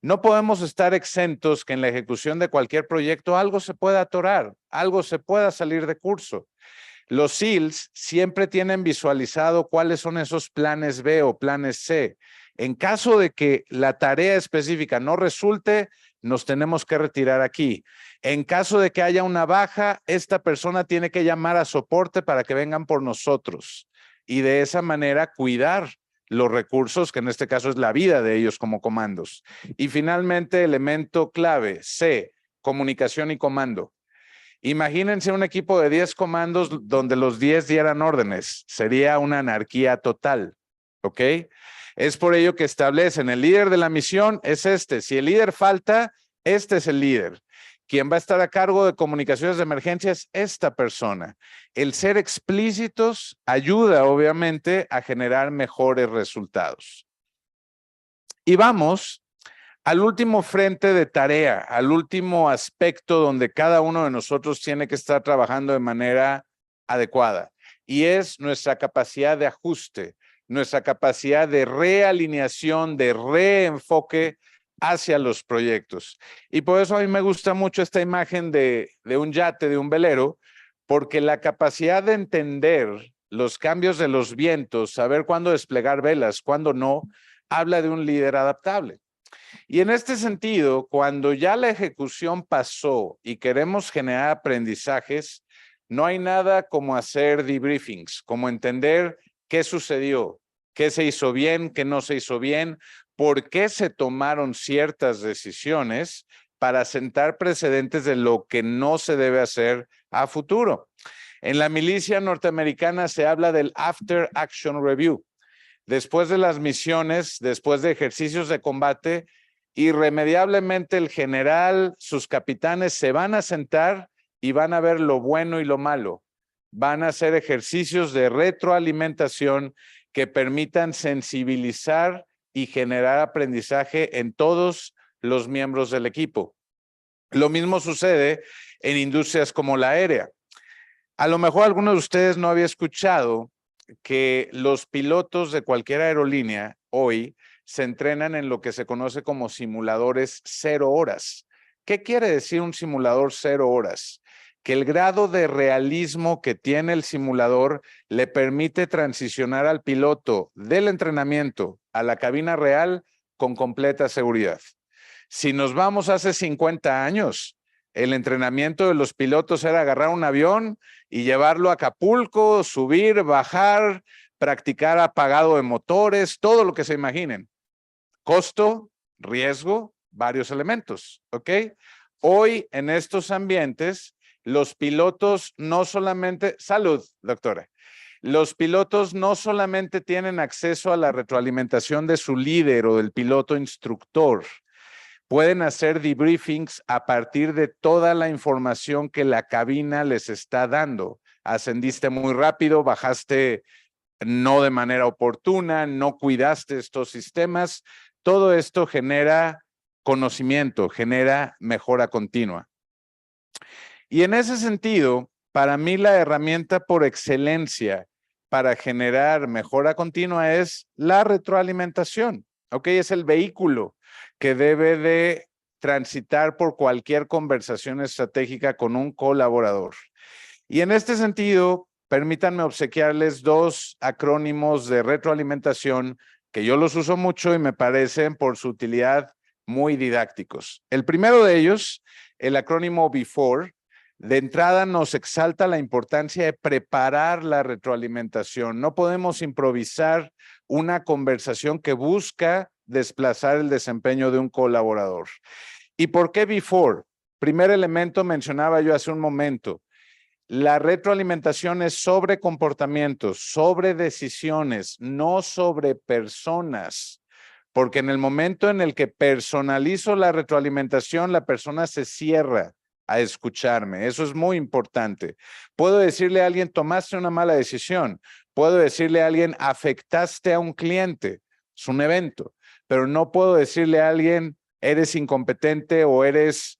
No podemos estar exentos que en la ejecución de cualquier proyecto algo se pueda atorar, algo se pueda salir de curso. Los SEALs siempre tienen visualizado cuáles son esos planes B o planes C. En caso de que la tarea específica no resulte, nos tenemos que retirar aquí. En caso de que haya una baja, esta persona tiene que llamar a soporte para que vengan por nosotros y de esa manera cuidar los recursos, que en este caso es la vida de ellos como comandos. Y finalmente, elemento clave, C, comunicación y comando. Imagínense un equipo de 10 comandos donde los 10 dieran órdenes. Sería una anarquía total, ¿ok? Es por ello que establecen el líder de la misión es este. Si el líder falta, este es el líder. Quien va a estar a cargo de comunicaciones de emergencia es esta persona. El ser explícitos ayuda, obviamente, a generar mejores resultados. Y vamos al último frente de tarea, al último aspecto donde cada uno de nosotros tiene que estar trabajando de manera adecuada. Y es nuestra capacidad de ajuste, nuestra capacidad de realineación, de reenfoque hacia los proyectos. Y por eso a mí me gusta mucho esta imagen de un yate, de un velero, porque la capacidad de entender los cambios de los vientos, saber cuándo desplegar velas, cuándo no, habla de un líder adaptable. Y en este sentido, cuando ya la ejecución pasó y queremos generar aprendizajes, no hay nada como hacer debriefings, como entender qué sucedió, qué se hizo bien, qué no se hizo bien, por qué se tomaron ciertas decisiones para sentar precedentes de lo que no se debe hacer a futuro. En la milicia norteamericana se habla del After Action Review. Después de las misiones, después de ejercicios de combate, irremediablemente el general, sus capitanes se van a sentar y van a ver lo bueno y lo malo. Van a hacer ejercicios de retroalimentación que permitan sensibilizar y generar aprendizaje en todos los miembros del equipo. Lo mismo sucede en industrias como la aérea. A lo mejor alguno de ustedes no había escuchado que los pilotos de cualquier aerolínea hoy se entrenan en lo que se conoce como simuladores 0 horas. ¿Qué quiere decir un simulador 0 horas? Que el grado de realismo que tiene el simulador le permite transicionar al piloto del entrenamiento a la cabina real con completa seguridad. Si nos vamos hace 50 años, el entrenamiento de los pilotos era agarrar un avión y llevarlo a Acapulco, subir, bajar, practicar apagado de motores, todo lo que se imaginen. Costo, riesgo, varios elementos, ¿ok? Hoy en estos ambientes, los pilotos no solamente, salud, doctora, los pilotos no solamente tienen acceso a la retroalimentación de su líder o del piloto instructor, pueden hacer debriefings a partir de toda la información que la cabina les está dando. Ascendiste muy rápido, bajaste no de manera oportuna, no cuidaste estos sistemas. Todo esto genera conocimiento, genera mejora continua. Y en ese sentido, para mí la herramienta por excelencia para generar mejora continua es la retroalimentación. ¿Ok? Es el vehículo que debe de transitar por cualquier conversación estratégica con un colaborador. Y en este sentido, permítanme obsequiarles dos acrónimos de retroalimentación que yo los uso mucho y me parecen por su utilidad muy didácticos. El primero de ellos, el acrónimo BEFORE, de entrada nos exalta la importancia de preparar la retroalimentación. No podemos improvisar una conversación que busca desplazar el desempeño de un colaborador. ¿Y por qué BEFORE? Primer elemento mencionaba yo hace un momento. La retroalimentación es sobre comportamientos, sobre decisiones, no sobre personas. Porque en el momento en el que personalizo la retroalimentación, la persona se cierra a escucharme. Eso es muy importante. Puedo decirle a alguien, tomaste una mala decisión. Puedo decirle a alguien, afectaste a un cliente. Es un evento. Pero no puedo decirle a alguien, eres incompetente o eres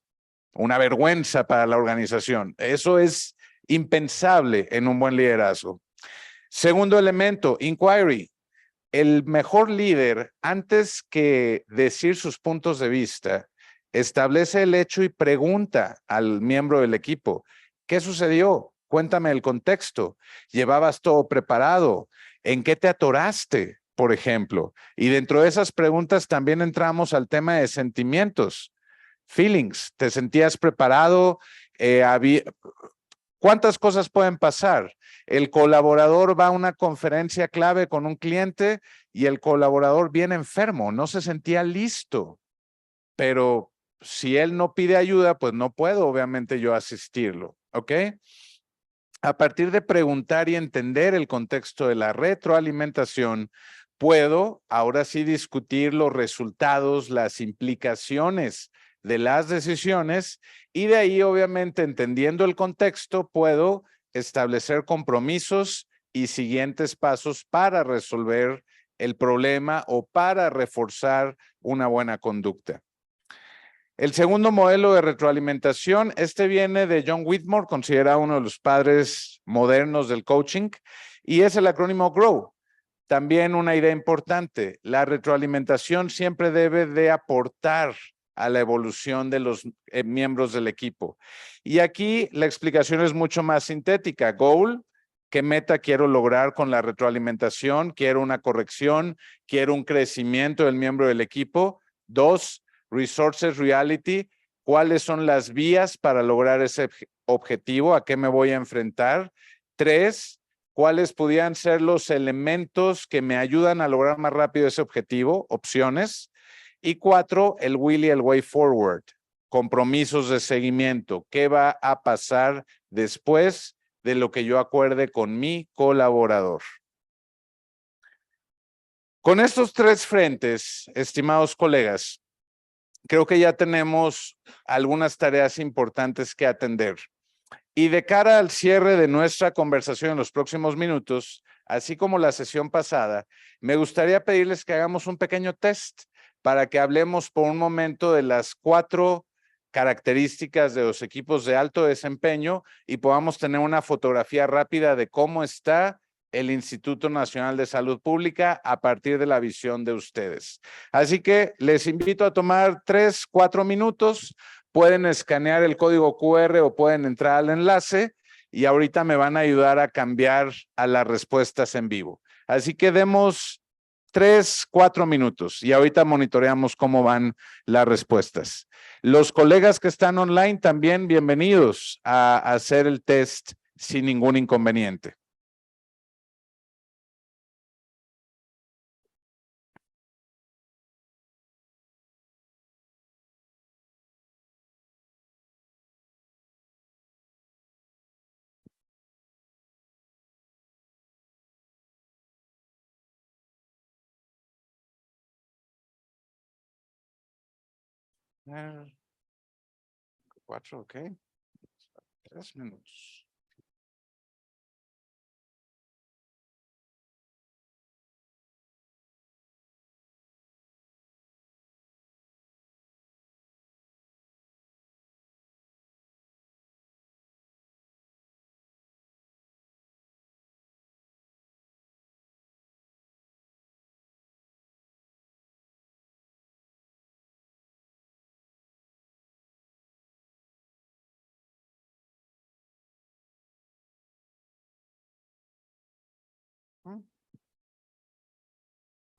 una vergüenza para la organización. Eso es impensable en un buen liderazgo. Segundo elemento, inquiry. El mejor líder, antes que decir sus puntos de vista, establece el hecho y pregunta al miembro del equipo, ¿qué sucedió? Cuéntame el contexto. ¿Llevabas todo preparado? ¿En qué te atoraste, por ejemplo? Y dentro de esas preguntas también entramos al tema de sentimientos. Feelings, ¿te sentías preparado? ¿Cuántas cosas pueden pasar? El colaborador va a una conferencia clave con un cliente y el colaborador viene enfermo, no se sentía listo, pero si él no pide ayuda, pues no puedo obviamente yo asistirlo, ¿ok? A partir de preguntar y entender el contexto de la retroalimentación, puedo ahora sí discutir los resultados, las implicaciones de las decisiones y de ahí obviamente entendiendo el contexto puedo establecer compromisos y siguientes pasos para resolver el problema o para reforzar una buena conducta. El segundo modelo de retroalimentación, este viene de John Whitmore, considerado uno de los padres modernos del coaching, y es el acrónimo GROW. También una idea importante, la retroalimentación siempre debe de aportar a la evolución de los miembros del equipo. Y aquí la explicación es mucho más sintética. Goal, ¿qué meta quiero lograr con la retroalimentación? Quiero una corrección, quiero un crecimiento del miembro del equipo. 2, Resources Reality, ¿cuáles son las vías para lograr ese objetivo? ¿A qué me voy a enfrentar? 3, ¿cuáles pudieran ser los elementos que me ayudan a lograr más rápido ese objetivo? Opciones. Y 4, el will y el way forward, compromisos de seguimiento. ¿Qué va a pasar después de lo que yo acuerde con mi colaborador? Con estos tres frentes, estimados colegas, creo que ya tenemos algunas tareas importantes que atender. Y de cara al cierre de nuestra conversación en los próximos minutos, así como la sesión pasada, me gustaría pedirles que hagamos un pequeño test para que hablemos por un momento de las 4 características de los equipos de alto desempeño y podamos tener una fotografía rápida de cómo está el Instituto Nacional de Salud Pública a partir de la visión de ustedes. Así que les invito a tomar 3, 4 minutos. Pueden escanear el código QR o pueden entrar al enlace y ahorita me van a ayudar a cambiar a las respuestas en vivo. Así que demos 3, 4 minutos y ahorita monitoreamos cómo van las respuestas. Los colegas que están online también bienvenidos a hacer el test sin ningún inconveniente. 4, ok. 3 minutos.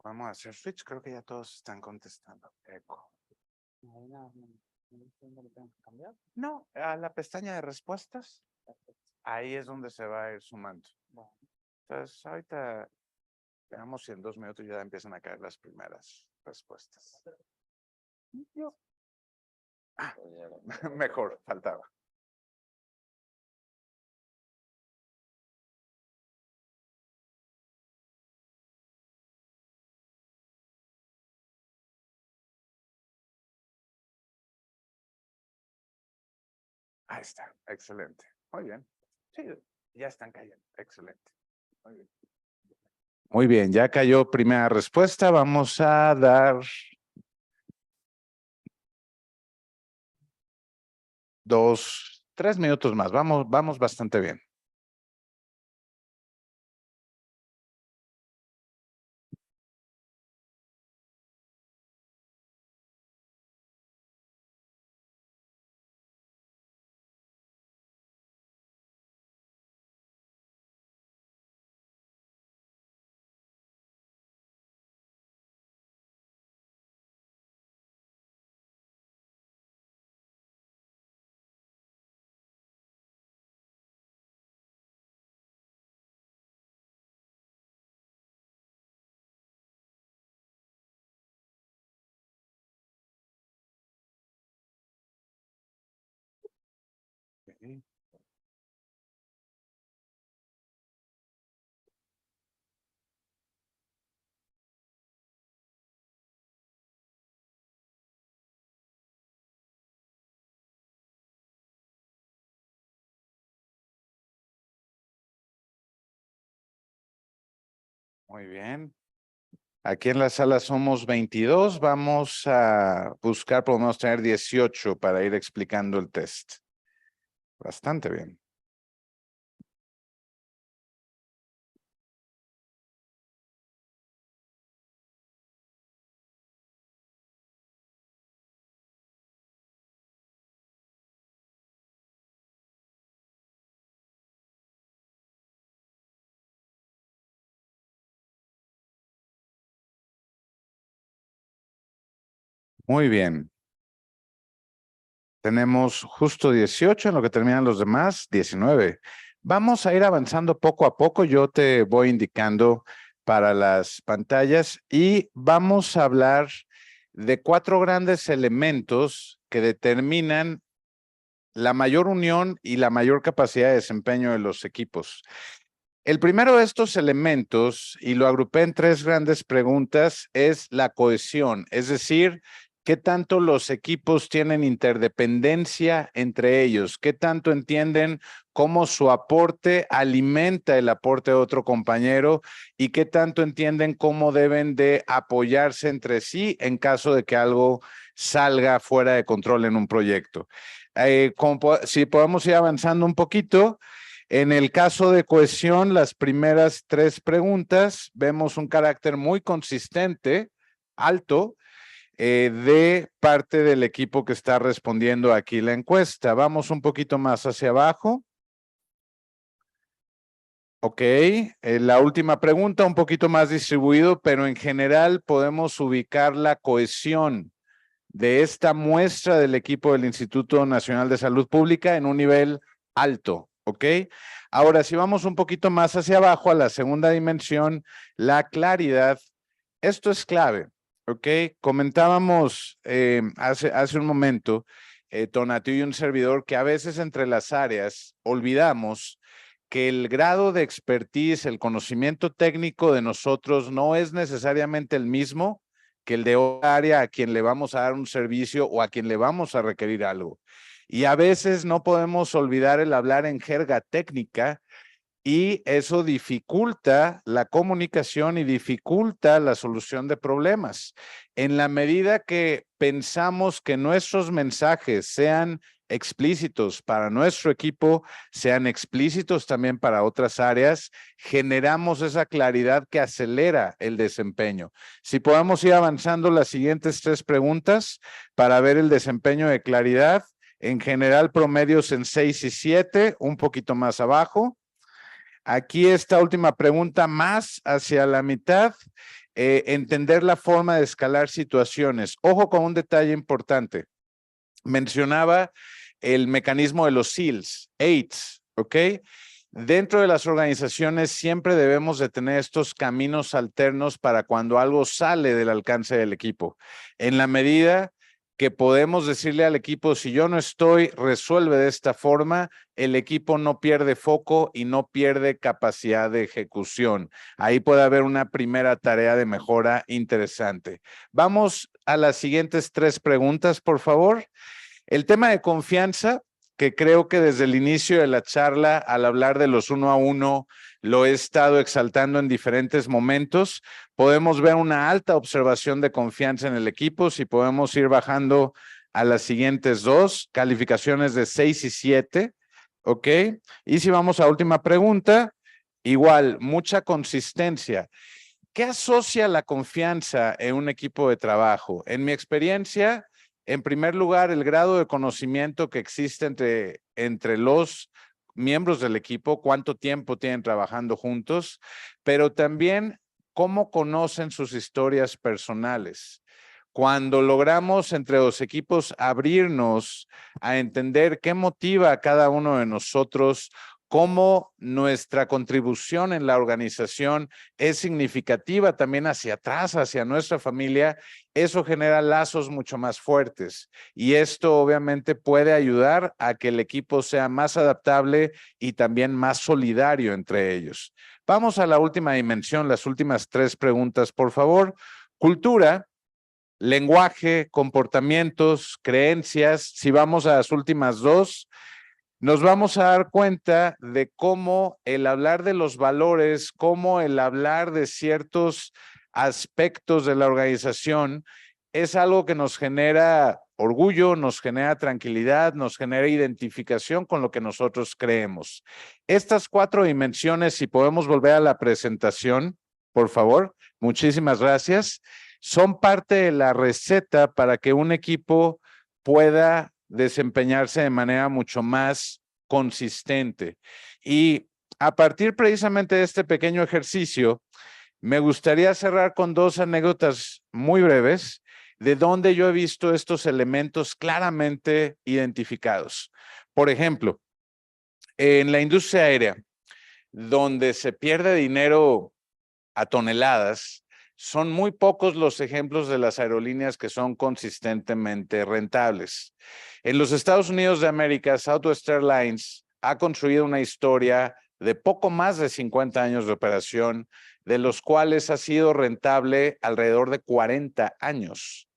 Vamos a hacer switch, creo que ya todos están contestando. Eco. No, a la pestaña de respuestas. Ahí es donde se va a ir sumando. Entonces, ahorita veamos si en 2 minutos ya empiezan a caer las primeras respuestas. Mejor, faltaba. Ahí está, excelente. Muy bien. Sí, ya están cayendo. Excelente. Muy bien. Muy bien, ya cayó primera respuesta. Vamos a dar 2, 3 minutos más. Vamos bastante bien. Okay. Muy bien. Aquí en la sala somos 22. Vamos a buscar, por lo menos tener 18 para ir explicando el test. Bastante bien. Muy bien. Tenemos justo 18, en lo que terminan los demás, 19. Vamos a ir avanzando poco a poco. Yo te voy indicando para las pantallas y vamos a hablar de 4 grandes elementos que determinan la mayor unión y la mayor capacidad de desempeño de los equipos. El primero de estos elementos, y lo agrupé en 3 grandes preguntas, es la cohesión, es decir, ¿qué tanto los equipos tienen interdependencia entre ellos? ¿Qué tanto entienden cómo su aporte alimenta el aporte de otro compañero? ¿Y qué tanto entienden cómo deben de apoyarse entre sí en caso de que algo salga fuera de control en un proyecto? Si podemos ir avanzando un poquito. En el caso de cohesión, las primeras 3 preguntas, vemos un carácter muy consistente, alto, de parte del equipo que está respondiendo aquí la encuesta. Vamos un poquito más hacia abajo. Ok, la última pregunta, un poquito más distribuido, pero en general podemos ubicar la cohesión de esta muestra del equipo del Instituto Nacional de Salud Pública en un nivel alto. ¿Ok? Ahora, si vamos un poquito más hacia abajo, a la segunda dimensión, la claridad, esto es clave. ¿Ok? Comentábamos hace un momento, Tonatiuh y un servidor, que a veces entre las áreas olvidamos que el grado de expertise, el conocimiento técnico de nosotros no es necesariamente el mismo que el de otra área a quien le vamos a dar un servicio o a quien le vamos a requerir algo. Y a veces no podemos olvidar el hablar en jerga técnica y eso dificulta la comunicación y dificulta la solución de problemas. En la medida que pensamos que nuestros mensajes sean explícitos para nuestro equipo, sean explícitos también para otras áreas, generamos esa claridad que acelera el desempeño. Si podemos ir avanzando las siguientes 3 preguntas para ver el desempeño de claridad. En general, promedios en 6 y 7, un poquito más abajo. Aquí esta última pregunta más hacia la mitad, entender la forma de escalar situaciones. Ojo con un detalle importante. Mencionaba el mecanismo de los SEALs, ¿ok? Dentro de las organizaciones siempre debemos de tener estos caminos alternos para cuando algo sale del alcance del equipo. En la medida que podemos decirle al equipo, si yo no estoy, resuelve de esta forma, el equipo no pierde foco y no pierde capacidad de ejecución. Ahí puede haber una primera tarea de mejora interesante. Vamos a las siguientes 3 preguntas, por favor. El tema de confianza, que creo que desde el inicio de la charla, al hablar de los 1 a 1, lo he estado exaltando en diferentes momentos. Podemos ver una alta observación de confianza en el equipo. Si podemos ir bajando a las siguientes 2, calificaciones de 6 y 7, ¿ok? Y si vamos a última pregunta, igual, mucha consistencia. ¿Qué asocia la confianza en un equipo de trabajo? En mi experiencia, en primer lugar, el grado de conocimiento que existe entre los miembros del equipo, cuánto tiempo tienen trabajando juntos, pero también cómo conocen sus historias personales. Cuando logramos entre los equipos abrirnos a entender qué motiva a cada uno de nosotros, cómo nuestra contribución en la organización es significativa también hacia atrás, hacia nuestra familia, eso genera lazos mucho más fuertes. Y esto obviamente puede ayudar a que el equipo sea más adaptable y también más solidario entre ellos. Vamos a la última dimensión, las últimas 3 preguntas, por favor. Cultura, lenguaje, comportamientos, creencias. Si vamos a las últimas 2, nos vamos a dar cuenta de cómo el hablar de los valores, cómo el hablar de ciertos aspectos de la organización es algo que nos genera orgullo, nos genera tranquilidad, nos genera identificación con lo que nosotros creemos. Estas 4 dimensiones, si podemos volver a la presentación, por favor, muchísimas gracias, son parte de la receta para que un equipo pueda desempeñarse de manera mucho más consistente. Y a partir precisamente de este pequeño ejercicio, me gustaría cerrar con 2 anécdotas muy breves de donde yo he visto estos elementos claramente identificados. Por ejemplo, en la industria aérea, donde se pierde dinero a toneladas, son muy pocos los ejemplos de las aerolíneas que son consistentemente rentables. En los Estados Unidos de América, Southwest Airlines ha construido una historia de poco más de 50 años de operación, de los cuales ha sido rentable alrededor de 40 años.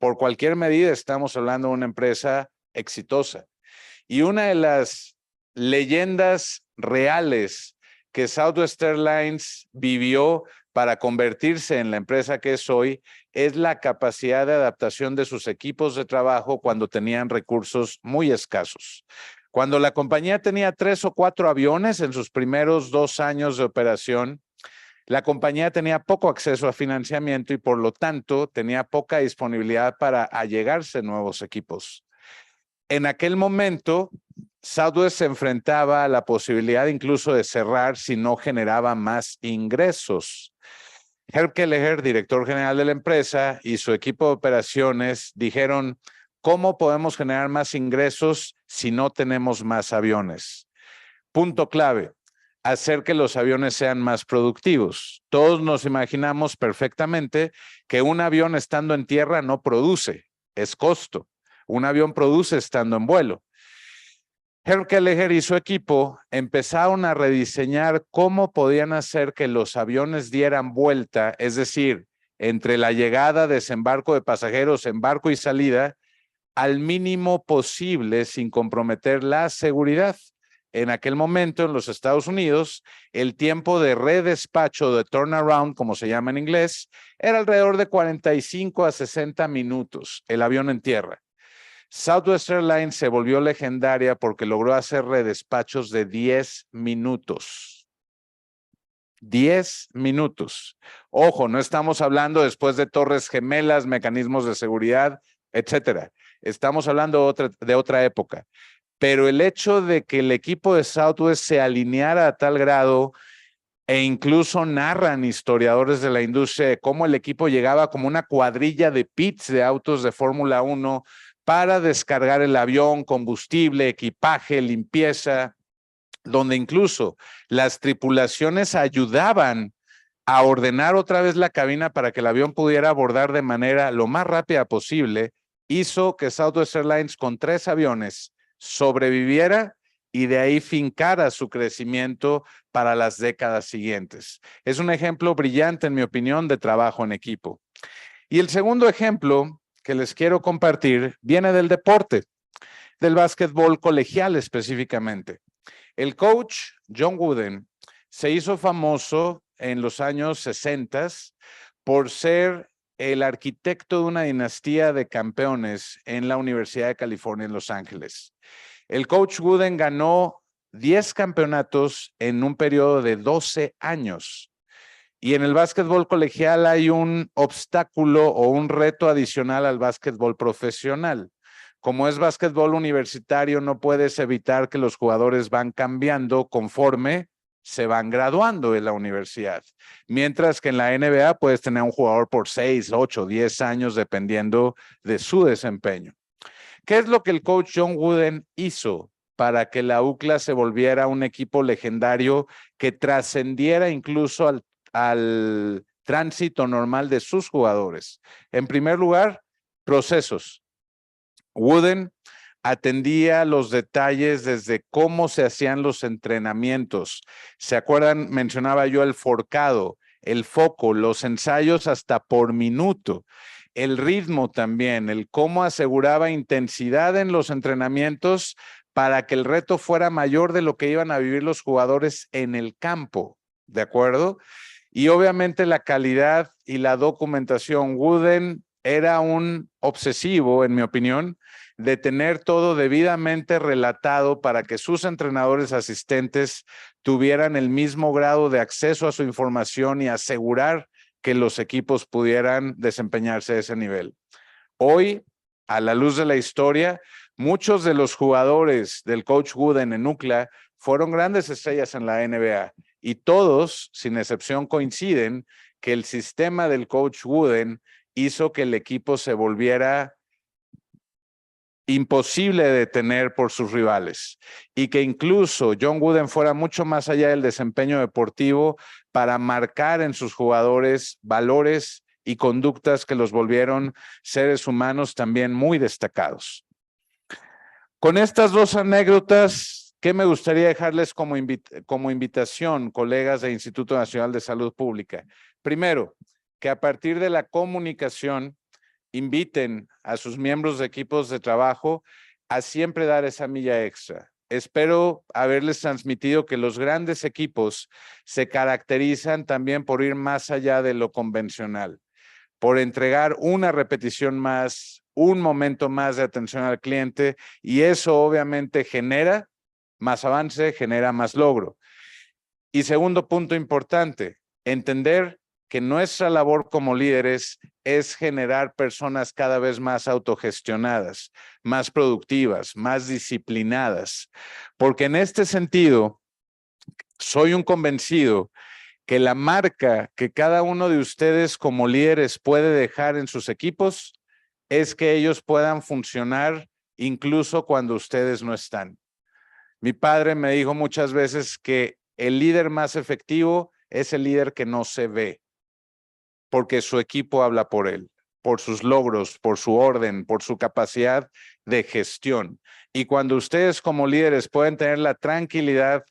Por cualquier medida estamos hablando de una empresa exitosa. Y una de las leyendas reales que Southwest Airlines vivió para convertirse en la empresa que es hoy, es la capacidad de adaptación de sus equipos de trabajo cuando tenían recursos muy escasos. Cuando la compañía tenía 3 o 4 aviones en sus primeros 2 años de operación, la compañía tenía poco acceso a financiamiento y por lo tanto tenía poca disponibilidad para allegarse nuevos equipos. En aquel momento, Southwest se enfrentaba a la posibilidad incluso de cerrar si no generaba más ingresos. Herb Kelleher, director general de la empresa, y su equipo de operaciones dijeron, ¿cómo podemos generar más ingresos si no tenemos más aviones? Punto clave, hacer que los aviones sean más productivos. Todos nos imaginamos perfectamente que un avión estando en tierra no produce, es costo. Un avión produce estando en vuelo. Herb Kelleher y su equipo empezaron a rediseñar cómo podían hacer que los aviones dieran vuelta, es decir, entre la llegada, desembarco de pasajeros, embarco y salida al mínimo posible sin comprometer la seguridad. En aquel momento en los Estados Unidos, el tiempo de redespacho, de turnaround, como se llama en inglés, era alrededor de 45 a 60 minutos, el avión en tierra. Southwest Airlines se volvió legendaria porque logró hacer redespachos de 10 minutos. 10 minutos. Ojo, no estamos hablando después de torres gemelas, mecanismos de seguridad, etcétera. Estamos hablando de otra época. Pero el hecho de que el equipo de Southwest se alineara a tal grado, e incluso narran historiadores de la industria de cómo el equipo llegaba como una cuadrilla de pits de autos de Fórmula 1 para descargar el avión, combustible, equipaje, limpieza, donde incluso las tripulaciones ayudaban a ordenar otra vez la cabina para que el avión pudiera abordar de manera lo más rápida posible, hizo que Southwest Airlines con 3 aviones sobreviviera y de ahí fincara su crecimiento para las décadas siguientes. Es un ejemplo brillante, en mi opinión, de trabajo en equipo. Y el segundo ejemplo que les quiero compartir viene del deporte, del básquetbol colegial específicamente. El coach John Wooden se hizo famoso en los años 60 por ser el arquitecto de una dinastía de campeones en la Universidad de California en Los Ángeles. El coach Wooden ganó 10 campeonatos en un periodo de 12 años. Y en el básquetbol colegial hay un obstáculo o un reto adicional al básquetbol profesional. Como es básquetbol universitario, no puedes evitar que los jugadores van cambiando conforme se van graduando en la universidad. Mientras que en la NBA puedes tener un jugador por 6, 8, 10 años dependiendo de su desempeño. ¿Qué es lo que el coach John Wooden hizo para que la UCLA se volviera un equipo legendario que trascendiera incluso al tránsito normal de sus jugadores? En primer lugar, procesos. Wooden atendía los detalles desde cómo se hacían los entrenamientos. ¿Se acuerdan? Mencionaba yo el forcado, el foco, los ensayos hasta por minuto. El ritmo también, el cómo aseguraba intensidad en los entrenamientos para que el reto fuera mayor de lo que iban a vivir los jugadores en el campo, ¿de acuerdo? Y obviamente la calidad y la documentación. Wooden era un obsesivo, en mi opinión, de tener todo debidamente relatado para que sus entrenadores asistentes tuvieran el mismo grado de acceso a su información y asegurar que los equipos pudieran desempeñarse a ese nivel. Hoy, a la luz de la historia, muchos de los jugadores del coach Wooden en UCLA fueron grandes estrellas en la NBA y todos, sin excepción, coinciden que el sistema del coach Wooden hizo que el equipo se volviera imposible de detener por sus rivales y que incluso John Wooden fuera mucho más allá del desempeño deportivo para marcar en sus jugadores valores y conductas que los volvieron seres humanos también muy destacados. Con estas 2 anécdotas, ¿qué me gustaría dejarles como invitación, colegas del Instituto Nacional de Salud Pública? Primero, que a partir de la comunicación inviten a sus miembros de equipos de trabajo a siempre dar esa milla extra. Espero haberles transmitido que los grandes equipos se caracterizan también por ir más allá de lo convencional, por entregar una repetición más, un momento más de atención al cliente, y eso obviamente genera más avance, genera más logro. Y segundo punto importante, entender que nuestra labor como líderes es generar personas cada vez más autogestionadas, más productivas, más disciplinadas, porque en este sentido soy un convencido que la marca que cada uno de ustedes como líderes puede dejar en sus equipos es que ellos puedan funcionar incluso cuando ustedes no están. Mi padre me dijo muchas veces que el líder más efectivo es el líder que no se ve, porque su equipo habla por él, por sus logros, por su orden, por su capacidad de gestión. Y cuando ustedes como líderes pueden tener la tranquilidad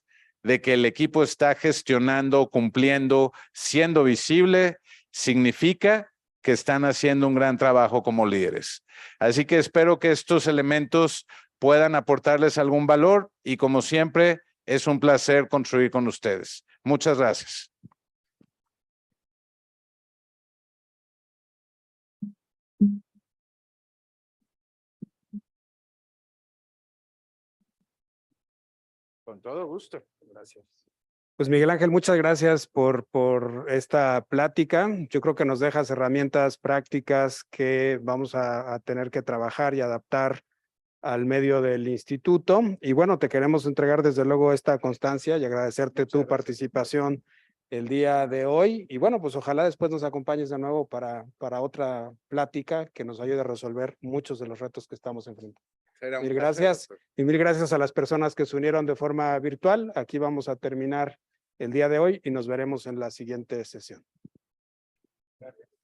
de que el equipo está gestionando, cumpliendo, siendo visible, significa que están haciendo un gran trabajo como líderes. Así que espero que estos elementos puedan aportarles algún valor y como siempre es un placer construir con ustedes. Muchas gracias. Con todo gusto. Gracias. Pues Miguel Ángel, muchas gracias por esta plática. Yo creo que nos dejas herramientas prácticas que vamos a tener que trabajar y adaptar al medio del instituto. Y bueno, te queremos entregar desde luego esta constancia y agradecerte tu participación el día de hoy. Y bueno, pues ojalá después nos acompañes de nuevo para otra plática que nos ayude a resolver muchos de los retos que estamos enfrentando. Mil gracias y mil gracias a las personas que se unieron de forma virtual. Aquí vamos a terminar el día de hoy y nos veremos en la siguiente sesión. Gracias.